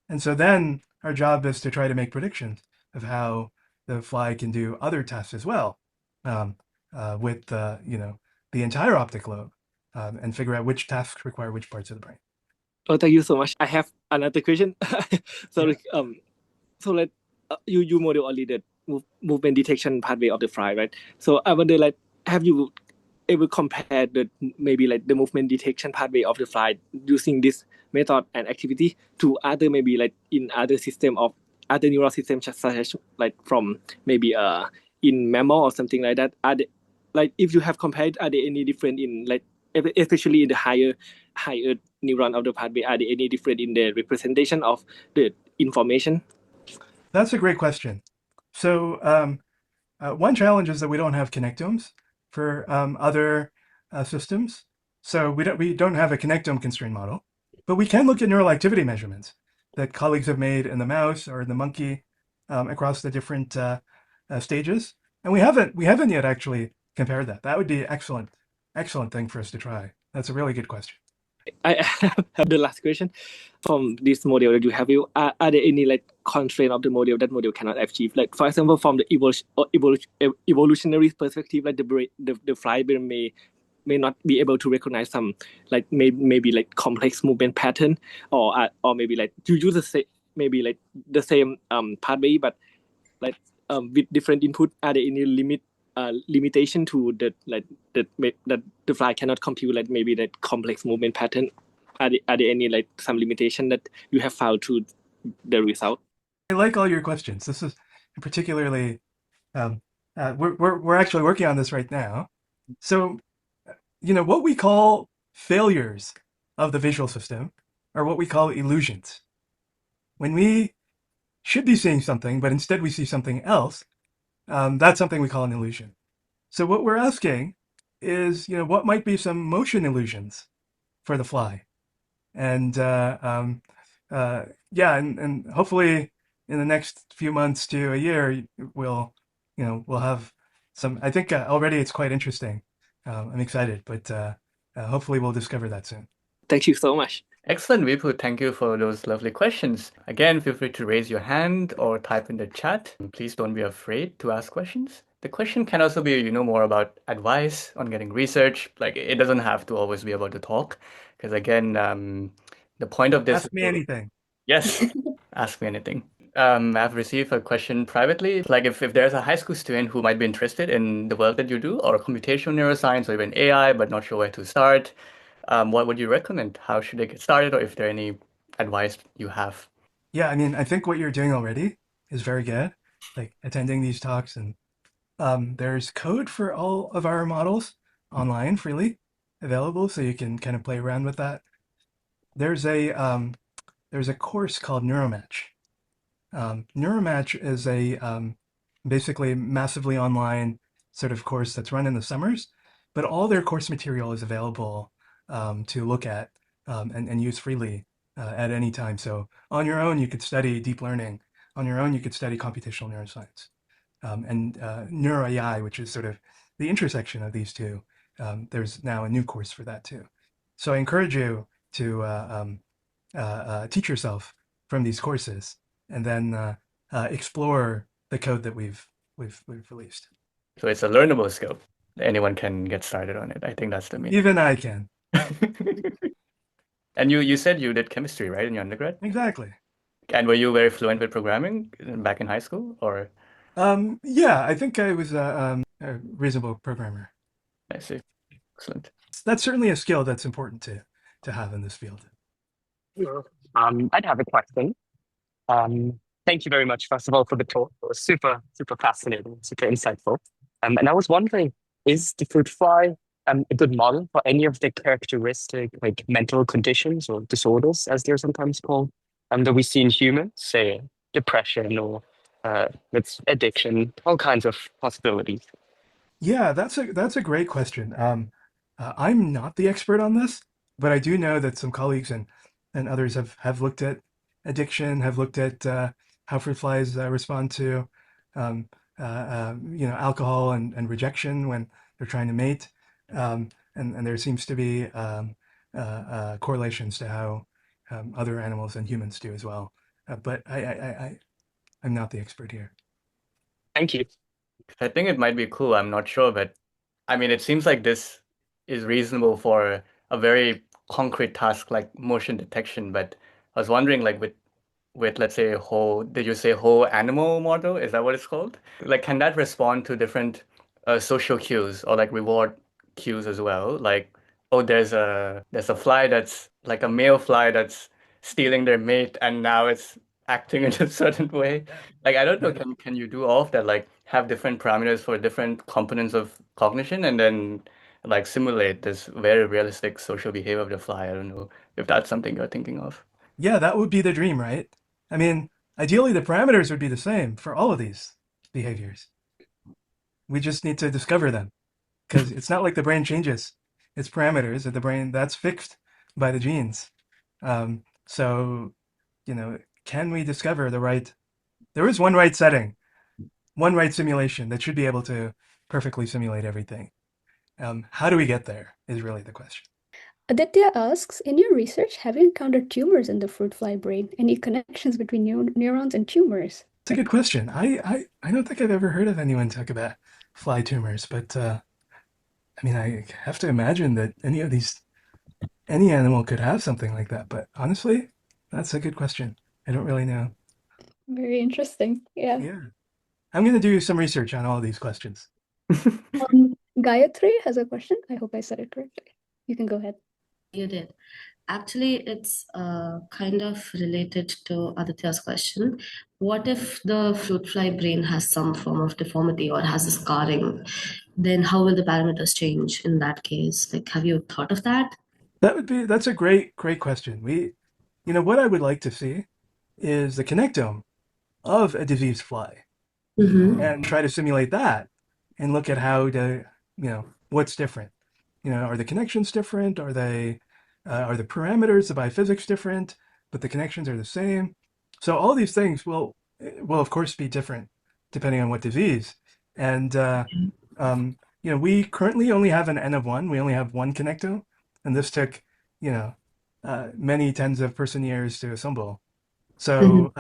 And so then our job is to try to make predictions of how the fly can do other tasks as well, with the entire optic lobe, and figure out which tasks require which parts of the brain. Oh, thank you so much. I have another question. So Yeah. like so like you model only the movement detection pathway of the fly, right? So I wonder, like, have you ever compared maybe like the movement detection pathway of the fly using this method and activity to other, maybe like in other system of other neural systems, such as like from maybe in mammal or something like that? Are they, like, if you have compared, are there any different in like especially in the higher neuron of the pathway? Are there any different in the representation of the information? That's a great question. So one challenge is that we don't have connectomes for other systems. So we don't have a connectome-constrained model, but we can look at neural activity measurements that colleagues have made in the mouse or in the monkey, across the different stages. And we haven't yet actually compared that. That would be excellent thing for us to try. That's a really good question. I have the last question. From this model that you have, are there any like constraint of the model cannot achieve? Like, for example, from the evolutionary perspective, like the fly brain may not be able to recognize some like maybe like complex movement pattern, or maybe like you use maybe like the same pathway, but like with different input. Are there any limitation to that the fly cannot compute like maybe that complex movement pattern? Are there any like some limitation that you have found to the result? I like all your questions. This is particularly, we're actually working on this right now. So, what we call failures of the visual system are what we call illusions. When we should be seeing something, but instead we see something else, that's something we call an illusion. So what we're asking is, what might be some motion illusions for the fly? And yeah, and hopefully in the next few months to a year, we'll have some. I think already it's quite interesting. I'm excited, but hopefully we'll discover that soon. Thank you so much. Excellent, Vipul. Thank you for those lovely questions. Again, feel free to raise your hand or type in the chat. Please don't be afraid to ask questions. The question can also be, more about advice on getting research. Like, it doesn't have to always be about the talk, because again, the point of this. Ask me anything. Yes, ask me anything. I've received a question privately. Like, if there's a high school student who might be interested in the work that you do, or computational neuroscience, or even AI, but not sure where to start, what would you recommend? How should they get started, or if there any advice you have? Yeah, I mean, I think what you're doing already is very good, like attending these talks, and there's code for all of our models online freely available, so you can kind of play around with that. There's a course called Neuromatch. Neuromatch is a basically massively online sort of course that's run in the summers, but all their course material is available to look at and use freely at any time. So on your own, you could study deep learning. On your own, you could study computational neuroscience. And Neuro AI, which is sort of the intersection of these two. There's now a new course for that too. So I encourage you to teach yourself from these courses, and then explore the code that we've released. So it's a learnable skill. Anyone can get started on it. I think that's the main. Even I can. And you said you did chemistry, right, in your undergrad? Exactly. And were you very fluent with programming back in high school, or? Yeah, I think I was a reasonable programmer. I see. Excellent. That's certainly a skill that's important to have in this field. I'd have a question. Thank you very much, first of all, for the talk. It was super, super fascinating, super insightful. And I was wondering, is the fruit fly a good model for any of the characteristic, like mental conditions or disorders, as they're sometimes called, that we see in humans, say depression or with addiction, all kinds of possibilities? Yeah, that's a great question. I'm not the expert on this, but I do know that some colleagues and others have looked at addiction, have looked at how fruit flies respond to um, alcohol and rejection when they're trying to mate, and there seems to be correlations to how other animals and humans do as well. But I'm not the expert here. Thank you. I think it might be cool. I'm not sure, but I mean, it seems like this is reasonable for a very concrete task like motion detection. But I was wondering, like with let's say whole, did you say whole animal model? Is that what it's called? Like, can that respond to different social cues or like reward cues as well? Like, oh, there's a fly that's like a male fly that's stealing their mate, and now it's acting in a certain way. Like, I don't know, can you do all of that? Like, have different parameters for different components of cognition, and then like simulate this very realistic social behavior of the fly? I don't know if that's something you're thinking of. Yeah, that would be the dream, right? I mean, ideally the parameters would be the same for all of these behaviors. We just need to discover them because it's not like the brain changes its parameters of the brain that's fixed by the genes. So, can we discover there is one right setting, one right simulation that should be able to perfectly simulate everything. How do we get there is really the question. Aditya asks, in your research, have you encountered tumors in the fruit fly brain? Any connections between neurons and tumors? It's a good question. I don't think I've ever heard of anyone talk about fly tumors, but I mean, I have to imagine that any animal could have something like that. But honestly, that's a good question. I don't really know. Very interesting. Yeah. Yeah, I'm going to do some research on all of these questions. Gayatri has a question. I hope I said it correctly. You can go ahead. You did. Actually, it's kind of related to Aditya's question. What if the fruit fly brain has some form of deformity or has a scarring? Then how will the parameters change in that case? Like, have you thought of that? That's a great question. What I would like to see is the connectome of a diseased fly and try to simulate that and look at what's different. Are the connections different? Are the parameters, the biophysics different, but the connections are the same? So all these things will of course be different depending on what disease. And we currently only have an N of one. We only have one connectome, and this took many tens of person years to assemble. So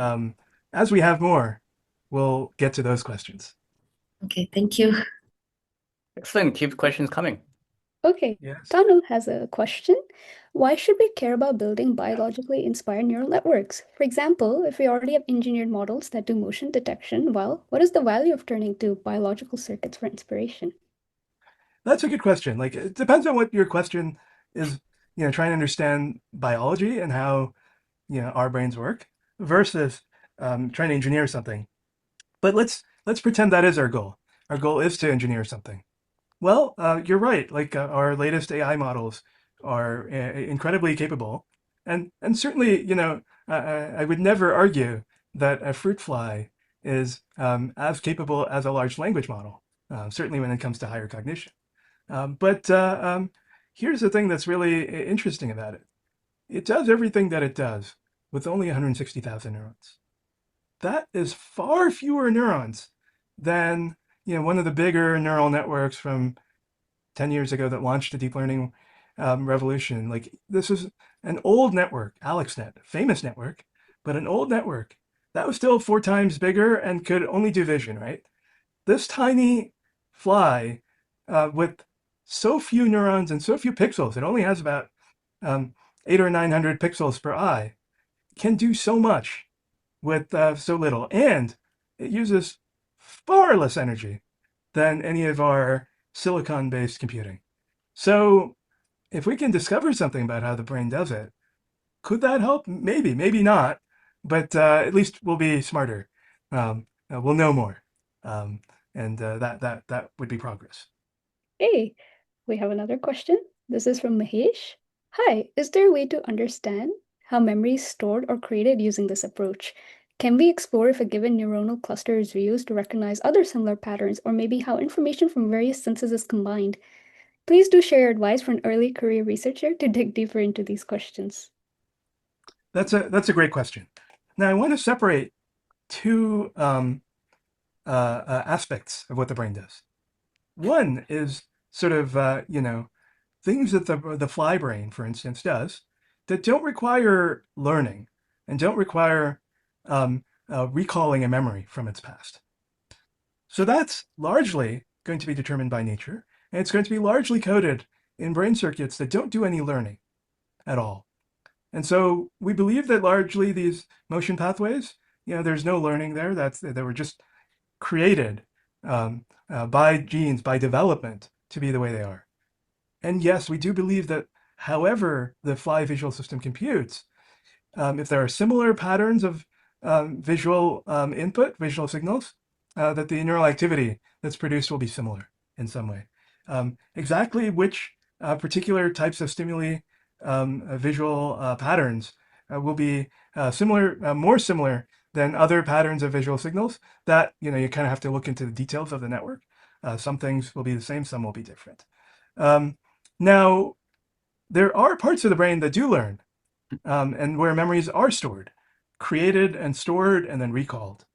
as we have more, we'll get to those questions. Okay, thank you. Excellent. Keep the questions coming. Okay, Yes. Tanu has a question. Why should we care about building biologically inspired neural networks? For example, if we already have engineered models that do motion detection, well, what is the value of turning to biological circuits for inspiration? That's a good question. Like, it depends on what your question is, trying to understand biology and how, our brains work versus trying to engineer something. But let's pretend that is our goal. Our goal is to engineer something. Well, you're right. Like our latest AI models are incredibly capable, and certainly, I would never argue that a fruit fly is as capable as a large language model. Certainly, when it comes to higher cognition. But here's the thing that's really interesting about it. It does everything that it does with only 160,000 neurons. That is far fewer neurons than one of the bigger neural networks from 10 years ago that launched the deep learning revolution. Like, this is an old network, AlexNet, famous network, but an old network that was still 4 times bigger and could only do vision, right? This tiny fly with so few neurons and so few pixels, it only has about 800 or 900 pixels per eye, can do so much with so little, and it uses far less energy than any of our silicon-based computing. So if we can discover something about how the brain does it, could that help? Maybe, maybe not, but at least we'll be smarter. We'll know more, and that would be progress. Hey, we have another question. This is from Mahesh. Hi, is there a way to understand how memory is stored or created using this approach? Can we explore if a given neuronal cluster is reused to recognize other similar patterns, or maybe how information from various senses is combined? Please do share your advice for an early career researcher to dig deeper into these questions. That's a great question. Now I want to separate two aspects of what the brain does. One is sort of things that the fly brain, for instance, does that don't require learning and don't require recalling a memory from its past. So that's largely going to be determined by nature, and it's going to be largely coded in brain circuits that don't do any learning at all. And so we believe that largely these motion pathways, there's no learning there. They were just created by genes, by development, to be the way they are. And yes, we do believe that however the fly visual system computes, if there are similar patterns of visual input, visual signals, that the neural activity that's produced will be similar in some way. Exactly which particular types of stimuli, visual patterns will be similar, more similar than other patterns of visual signals, that you kind of have to look into the details of the network. Some things will be the same, some will be different. Now, there are parts of the brain that do learn, and where memories are stored, created and stored and then recalled.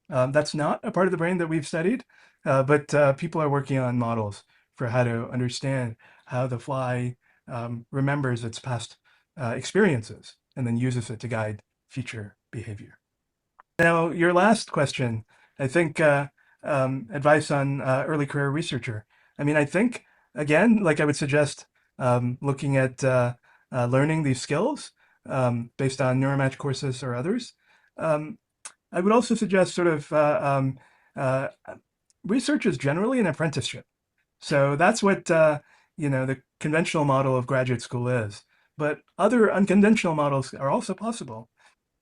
That's not a part of the brain that we've studied, but people are working on models for how to understand how the fly remembers its past experiences and then uses it to guide future behavior. Now, your last question, I think advice on early career researcher. I mean, I think, again, like I would suggest looking at learning these skills based on Neuromatch courses or others. I would also suggest sort of research is generally an apprenticeship. So that's what the conventional model of graduate school is. But other unconventional models are also possible.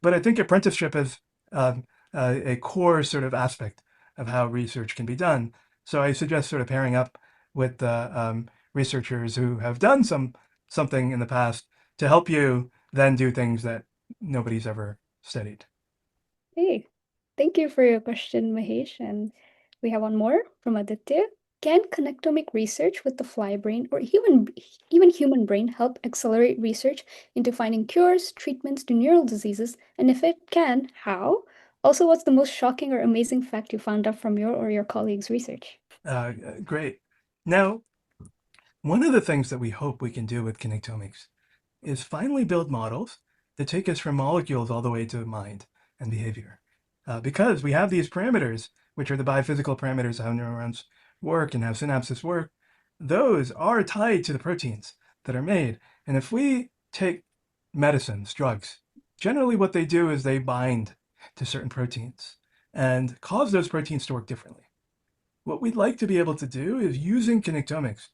But I think apprenticeship is a core sort of aspect of how research can be done. So I suggest sort of pairing up with researchers who have done something in the past to help you then do things that nobody's ever studied. Hey, thank you for your question, Mahesh. And we have one more from Aditya. Can connectomic research with the fly brain or even human brain help accelerate research into finding cures, treatments to neural diseases? And if it can, how? Also, what's the most shocking or amazing fact you found out from your or your colleagues' research? Great. Now, one of the things that we hope we can do with Connectomics is finally build models that take us from molecules all the way to mind and behavior. Because we have these parameters, which are the biophysical parameters of how neurons work and how synapses work, those are tied to the proteins that are made. And if we take medicines, drugs, generally what they do is they bind to certain proteins and cause those proteins to work differently. What we'd like to be able to do is, using connectomics,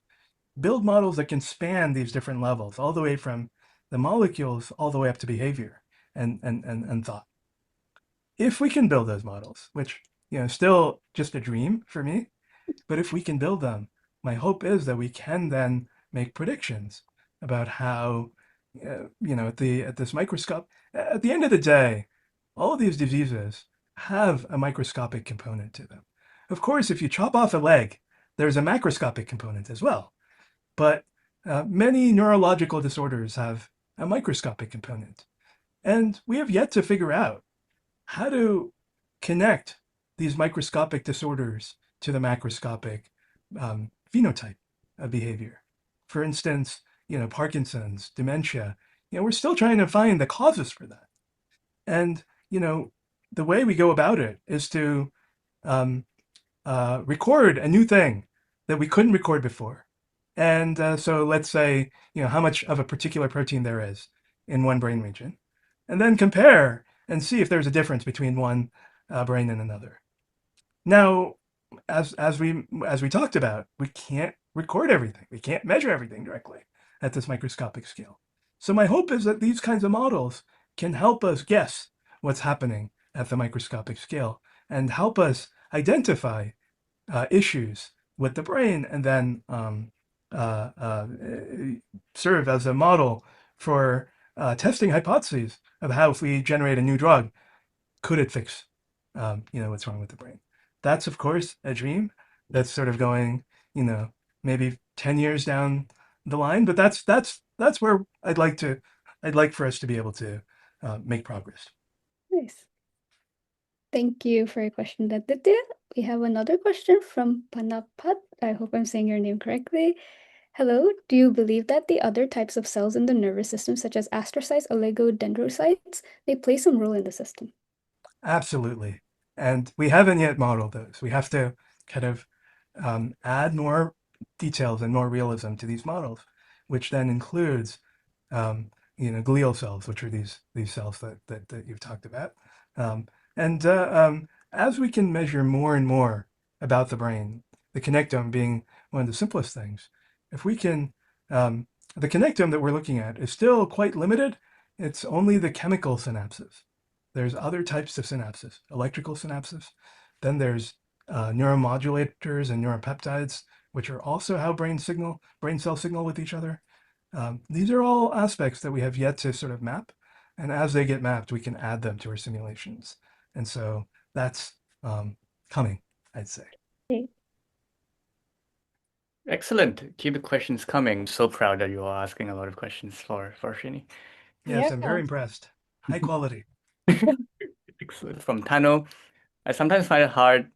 build models that can span these different levels, all the way from the molecules all the way up to behavior and thought. If we can build those models, which still just a dream for me, but if we can build them, my hope is that we can then make predictions about how, at this microscope, at the end of the day, all of these diseases have a microscopic component to them. Of course, if you chop off a leg, there's a macroscopic component as well. But many neurological disorders have a microscopic component. And we have yet to figure out how to connect these microscopic disorders to the macroscopic phenotype of behavior. For instance, Parkinson's, dementia, we're still trying to find the causes for that. And, the way we go about it is to record a new thing that we couldn't record before. And so let's say, how much of a particular protein there is in one brain region, and then compare and see if there's a difference between one brain and another. Now, as we talked about, we can't record everything. We can't measure everything directly at this microscopic scale. So my hope is that these kinds of models can help us guess what's happening at the microscopic scale and help us identify issues with the brain, and then serve as a model for testing hypotheses of how, if we generate a new drug, could it fix what's wrong with the brain. That's of course a dream that's sort of going maybe 10 years down the line, but that's where I'd like for us to be able to make progress. Nice. Thank you for your question, Aditya. We have another question from Panapat. I hope I'm saying your name correctly. Hello, do you believe that the other types of cells in the nervous system, such as astrocytes, oligodendrocytes, may play some role in the system? Absolutely. And we haven't yet modeled those. We have to kind of add more details and more realism to these models, which then includes glial cells, which are these cells that you've talked about. As we can measure more and more about the brain, the connectome being one of the simplest things, if we can, the connectome that we're looking at is still quite limited. It's only the chemical synapses. There's other types of synapses, electrical synapses. Then there's neuromodulators and neuropeptides, which are also how brain cells signal with each other. These are all aspects that we have yet to sort of map. And as they get mapped, we can add them to our simulations. And so that's coming, I'd say. Excellent. Keep the questions coming. So proud that you are asking a lot of questions for Srini. Yes, I'm Yeah. very impressed. High quality. Excellent. From Tano, I sometimes find it hard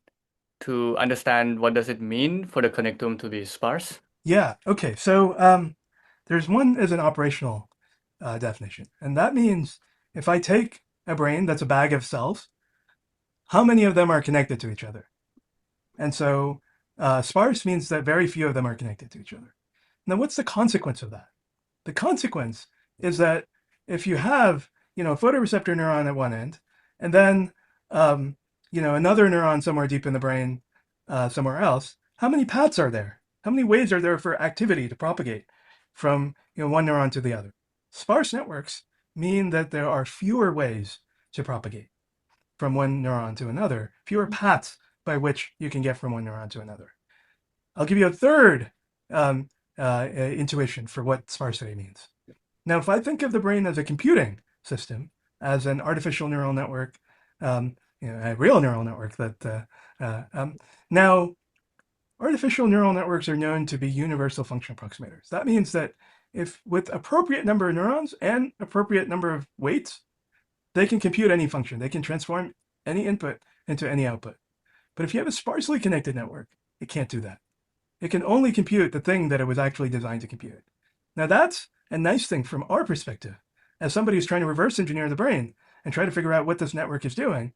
to understand what does it mean for the connectome to be sparse. Yeah, okay. So there's one as an operational definition. And that means if I take a brain that's a bag of cells, how many of them are connected to each other? And so sparse means that very few of them are connected to each other. Now, what's the consequence of that? The consequence is that if you have, a photoreceptor neuron at one end, and then, another neuron somewhere deep in the brain, somewhere else, how many paths are there? How many ways are there for activity to propagate from, one neuron to the other? Sparse networks mean that there are fewer ways to propagate from one neuron to another, fewer paths by which you can get from one neuron to another. I'll give you a third intuition for what sparsity means. Now, if I think of the brain as a computing system, as an artificial neural network, a real neural network now, artificial neural networks are known to be universal function approximators. That means that if with appropriate number of neurons and appropriate number of weights, they can compute any function. They can transform any input into any output. But if you have a sparsely connected network, it can't do that. It can only compute the thing that it was actually designed to compute. Now that's a nice thing from our perspective. As somebody who's trying to reverse engineer the brain and try to figure out what this network is doing,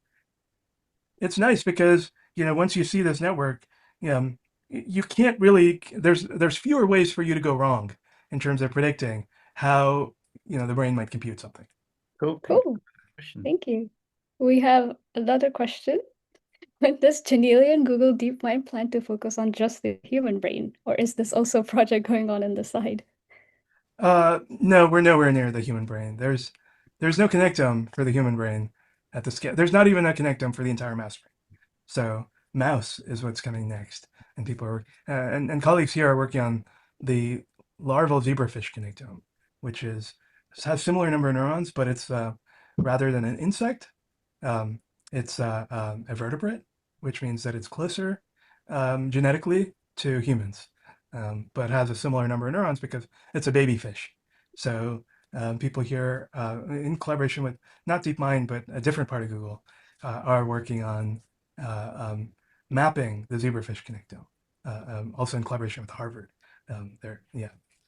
it's nice because, once you see this network, you can't really, there's fewer ways for you to go wrong in terms of predicting how, the brain might compute something. Cool. Cool. Thank you. We have another question. Does Janelia and Google DeepMind plan to focus on just the human brain, or is this also a project going on the side? No, we're nowhere near the human brain. There's no connectome for the human brain at the scale. There's not even a connectome for the entire mouse brain. So mouse is what's coming next, and people are and colleagues here are working on the larval zebrafish connectome, which has similar number of neurons, but it's rather than an insect, it's a vertebrate, which means that it's closer genetically to humans, but has a similar number of neurons because it's a baby fish. So people here, in collaboration with not DeepMind, but a different part of Google, are working on mapping the zebrafish connectome, also in collaboration with Harvard.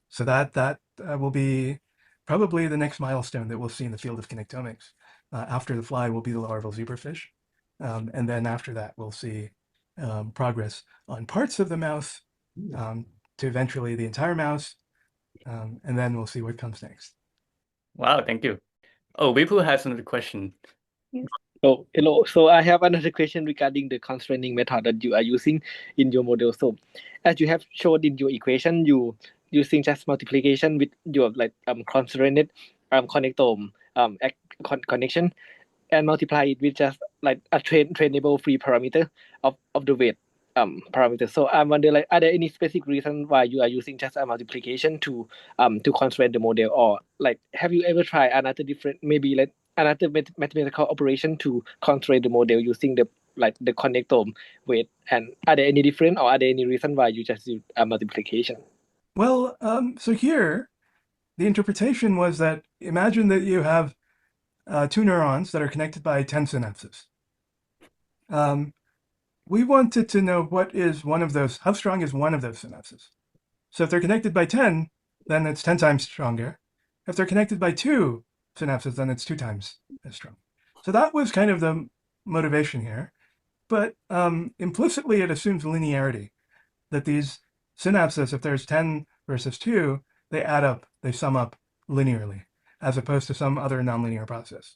So that will be probably the next milestone that we'll see in the field of connectomics. After the fly will be the larval zebrafish. And then after that, we'll see progress on parts of the mouse to eventually the entire mouse. And then we'll see what comes next. Wow, thank you. Oh, Vipul has another question. Yes. So, hello. So I have another question regarding the constraining method that you are using in your model. So, as you have shown in your equation, you using just multiplication with your like constrained connectome connection and multiply it with just like a trainable free parameter of the weight parameter. So I'm wondering, like, are there any specific reason why you are using just a multiplication to constrain the model, or like have you ever tried another different, maybe like another mathematical operation to constrain the model using the like the connectome weight? And are there any different, or are there any reason why you just use a multiplication? Well, so here, the interpretation was that imagine that you have two neurons that are connected by 10 synapses. We wanted to know what is one of those, how strong is one of those synapses? So if they're connected by 10, then it's 10 times stronger. If they're connected by two synapses, then it's 2 times as strong. So that was kind of the motivation here. But implicitly, it assumes linearity, that these synapses, if there's 10 versus 2, they add up, they sum up linearly, as opposed to some other nonlinear process.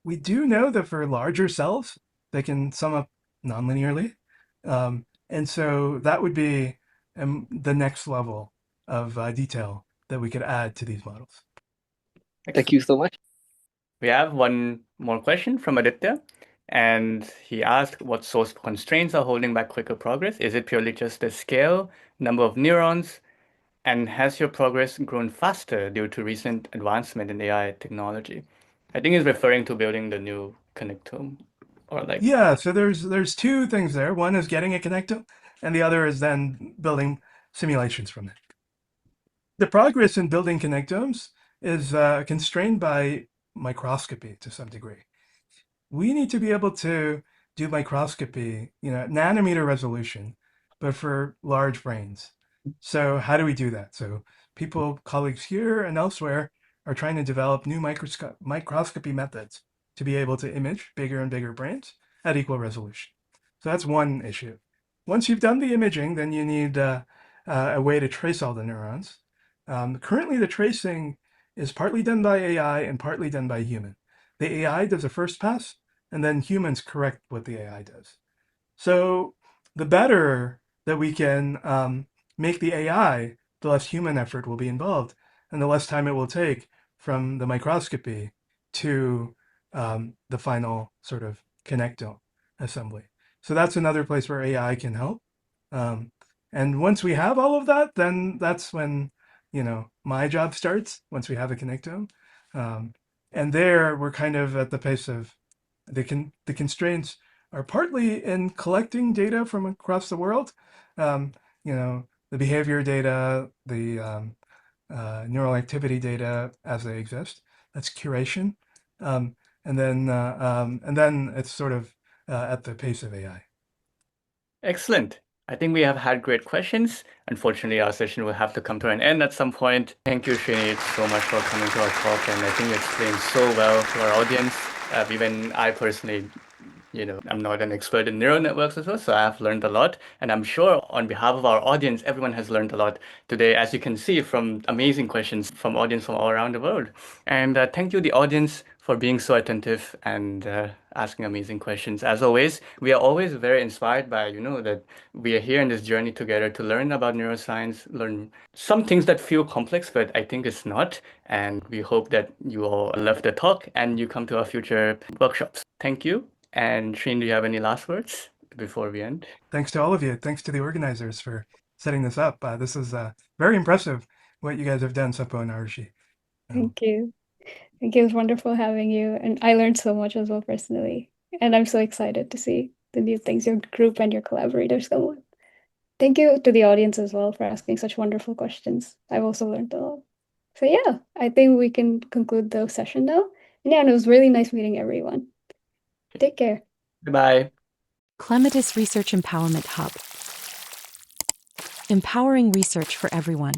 We do know that for larger cells, they can sum up nonlinearly. And so that would be the next level of detail that we could add to these models. Thank you so much. We have one more question from Aditya, and he asked what source constraints are holding back quicker progress. Is it purely just the scale, number of neurons, and has your progress grown faster due to recent advancement in AI technology? I think he's referring to building the new connectome, or like Yeah, so there's two things there. One is getting a connectome, and the other is then building simulations from it. The progress in building connectomes is constrained by microscopy to some degree. We need to be able to do microscopy, nanometer resolution, but for large brains. So how do we do that? So colleagues here and elsewhere are trying to develop new microscopy methods to be able to image bigger and bigger brains at equal resolution. So that's one issue. Once you've done the imaging, then you need a way to trace all the neurons. Currently, the tracing is partly done by AI and partly done by human. The AI does a first pass, and then humans correct what the AI does. So the better that we can make the AI, the less human effort will be involved, and the less time it will take from the microscopy to the final sort of connectome assembly. So that's another place where AI can help. And once we have all of that, then that's when my job starts. Once we have a connectome, and there we're kind of at the pace of the constraints are partly in collecting data from across the world. The behavior data, the neural activity data as they exist. That's curation, and then it's sort of at the pace of AI. excellent. I think we have had great questions. Unfortunately, our session will have to come to an end at some point. Thank you, Srini, so much for coming to our talk, and I think you explained so well to our audience. Even I personally, I'm not an expert in neural networks as well, so I have learned a lot. And I'm sure on behalf of our audience, everyone has learned a lot today, as you can see from amazing questions from audience from all around the world. And thank you, the audience, for being so attentive and asking amazing questions. As always, we are always very inspired by, that we are here in this journey together to learn about neuroscience, learn some things that feel complex, but I think it's not. And we hope that you all love the talk and you come to our future workshops. Thank you. And Srini, do you have any last words before we end? Thanks to all of you. Thanks to the organizers for setting this up. This is very impressive what you guys have done, Seppo and Arushi. Thank you. Thank you. It was wonderful having you. And I learned so much as well personally. And I'm so excited to see the new things your group and your collaborators go on. Thank you to the audience as well for asking such wonderful questions. I've also learned a lot. So yeah, I think we can conclude the session now. And yeah, and it was really nice meeting everyone. Take care. Goodbye. Clematis Research Empowerment Hub. Empowering research for everyone.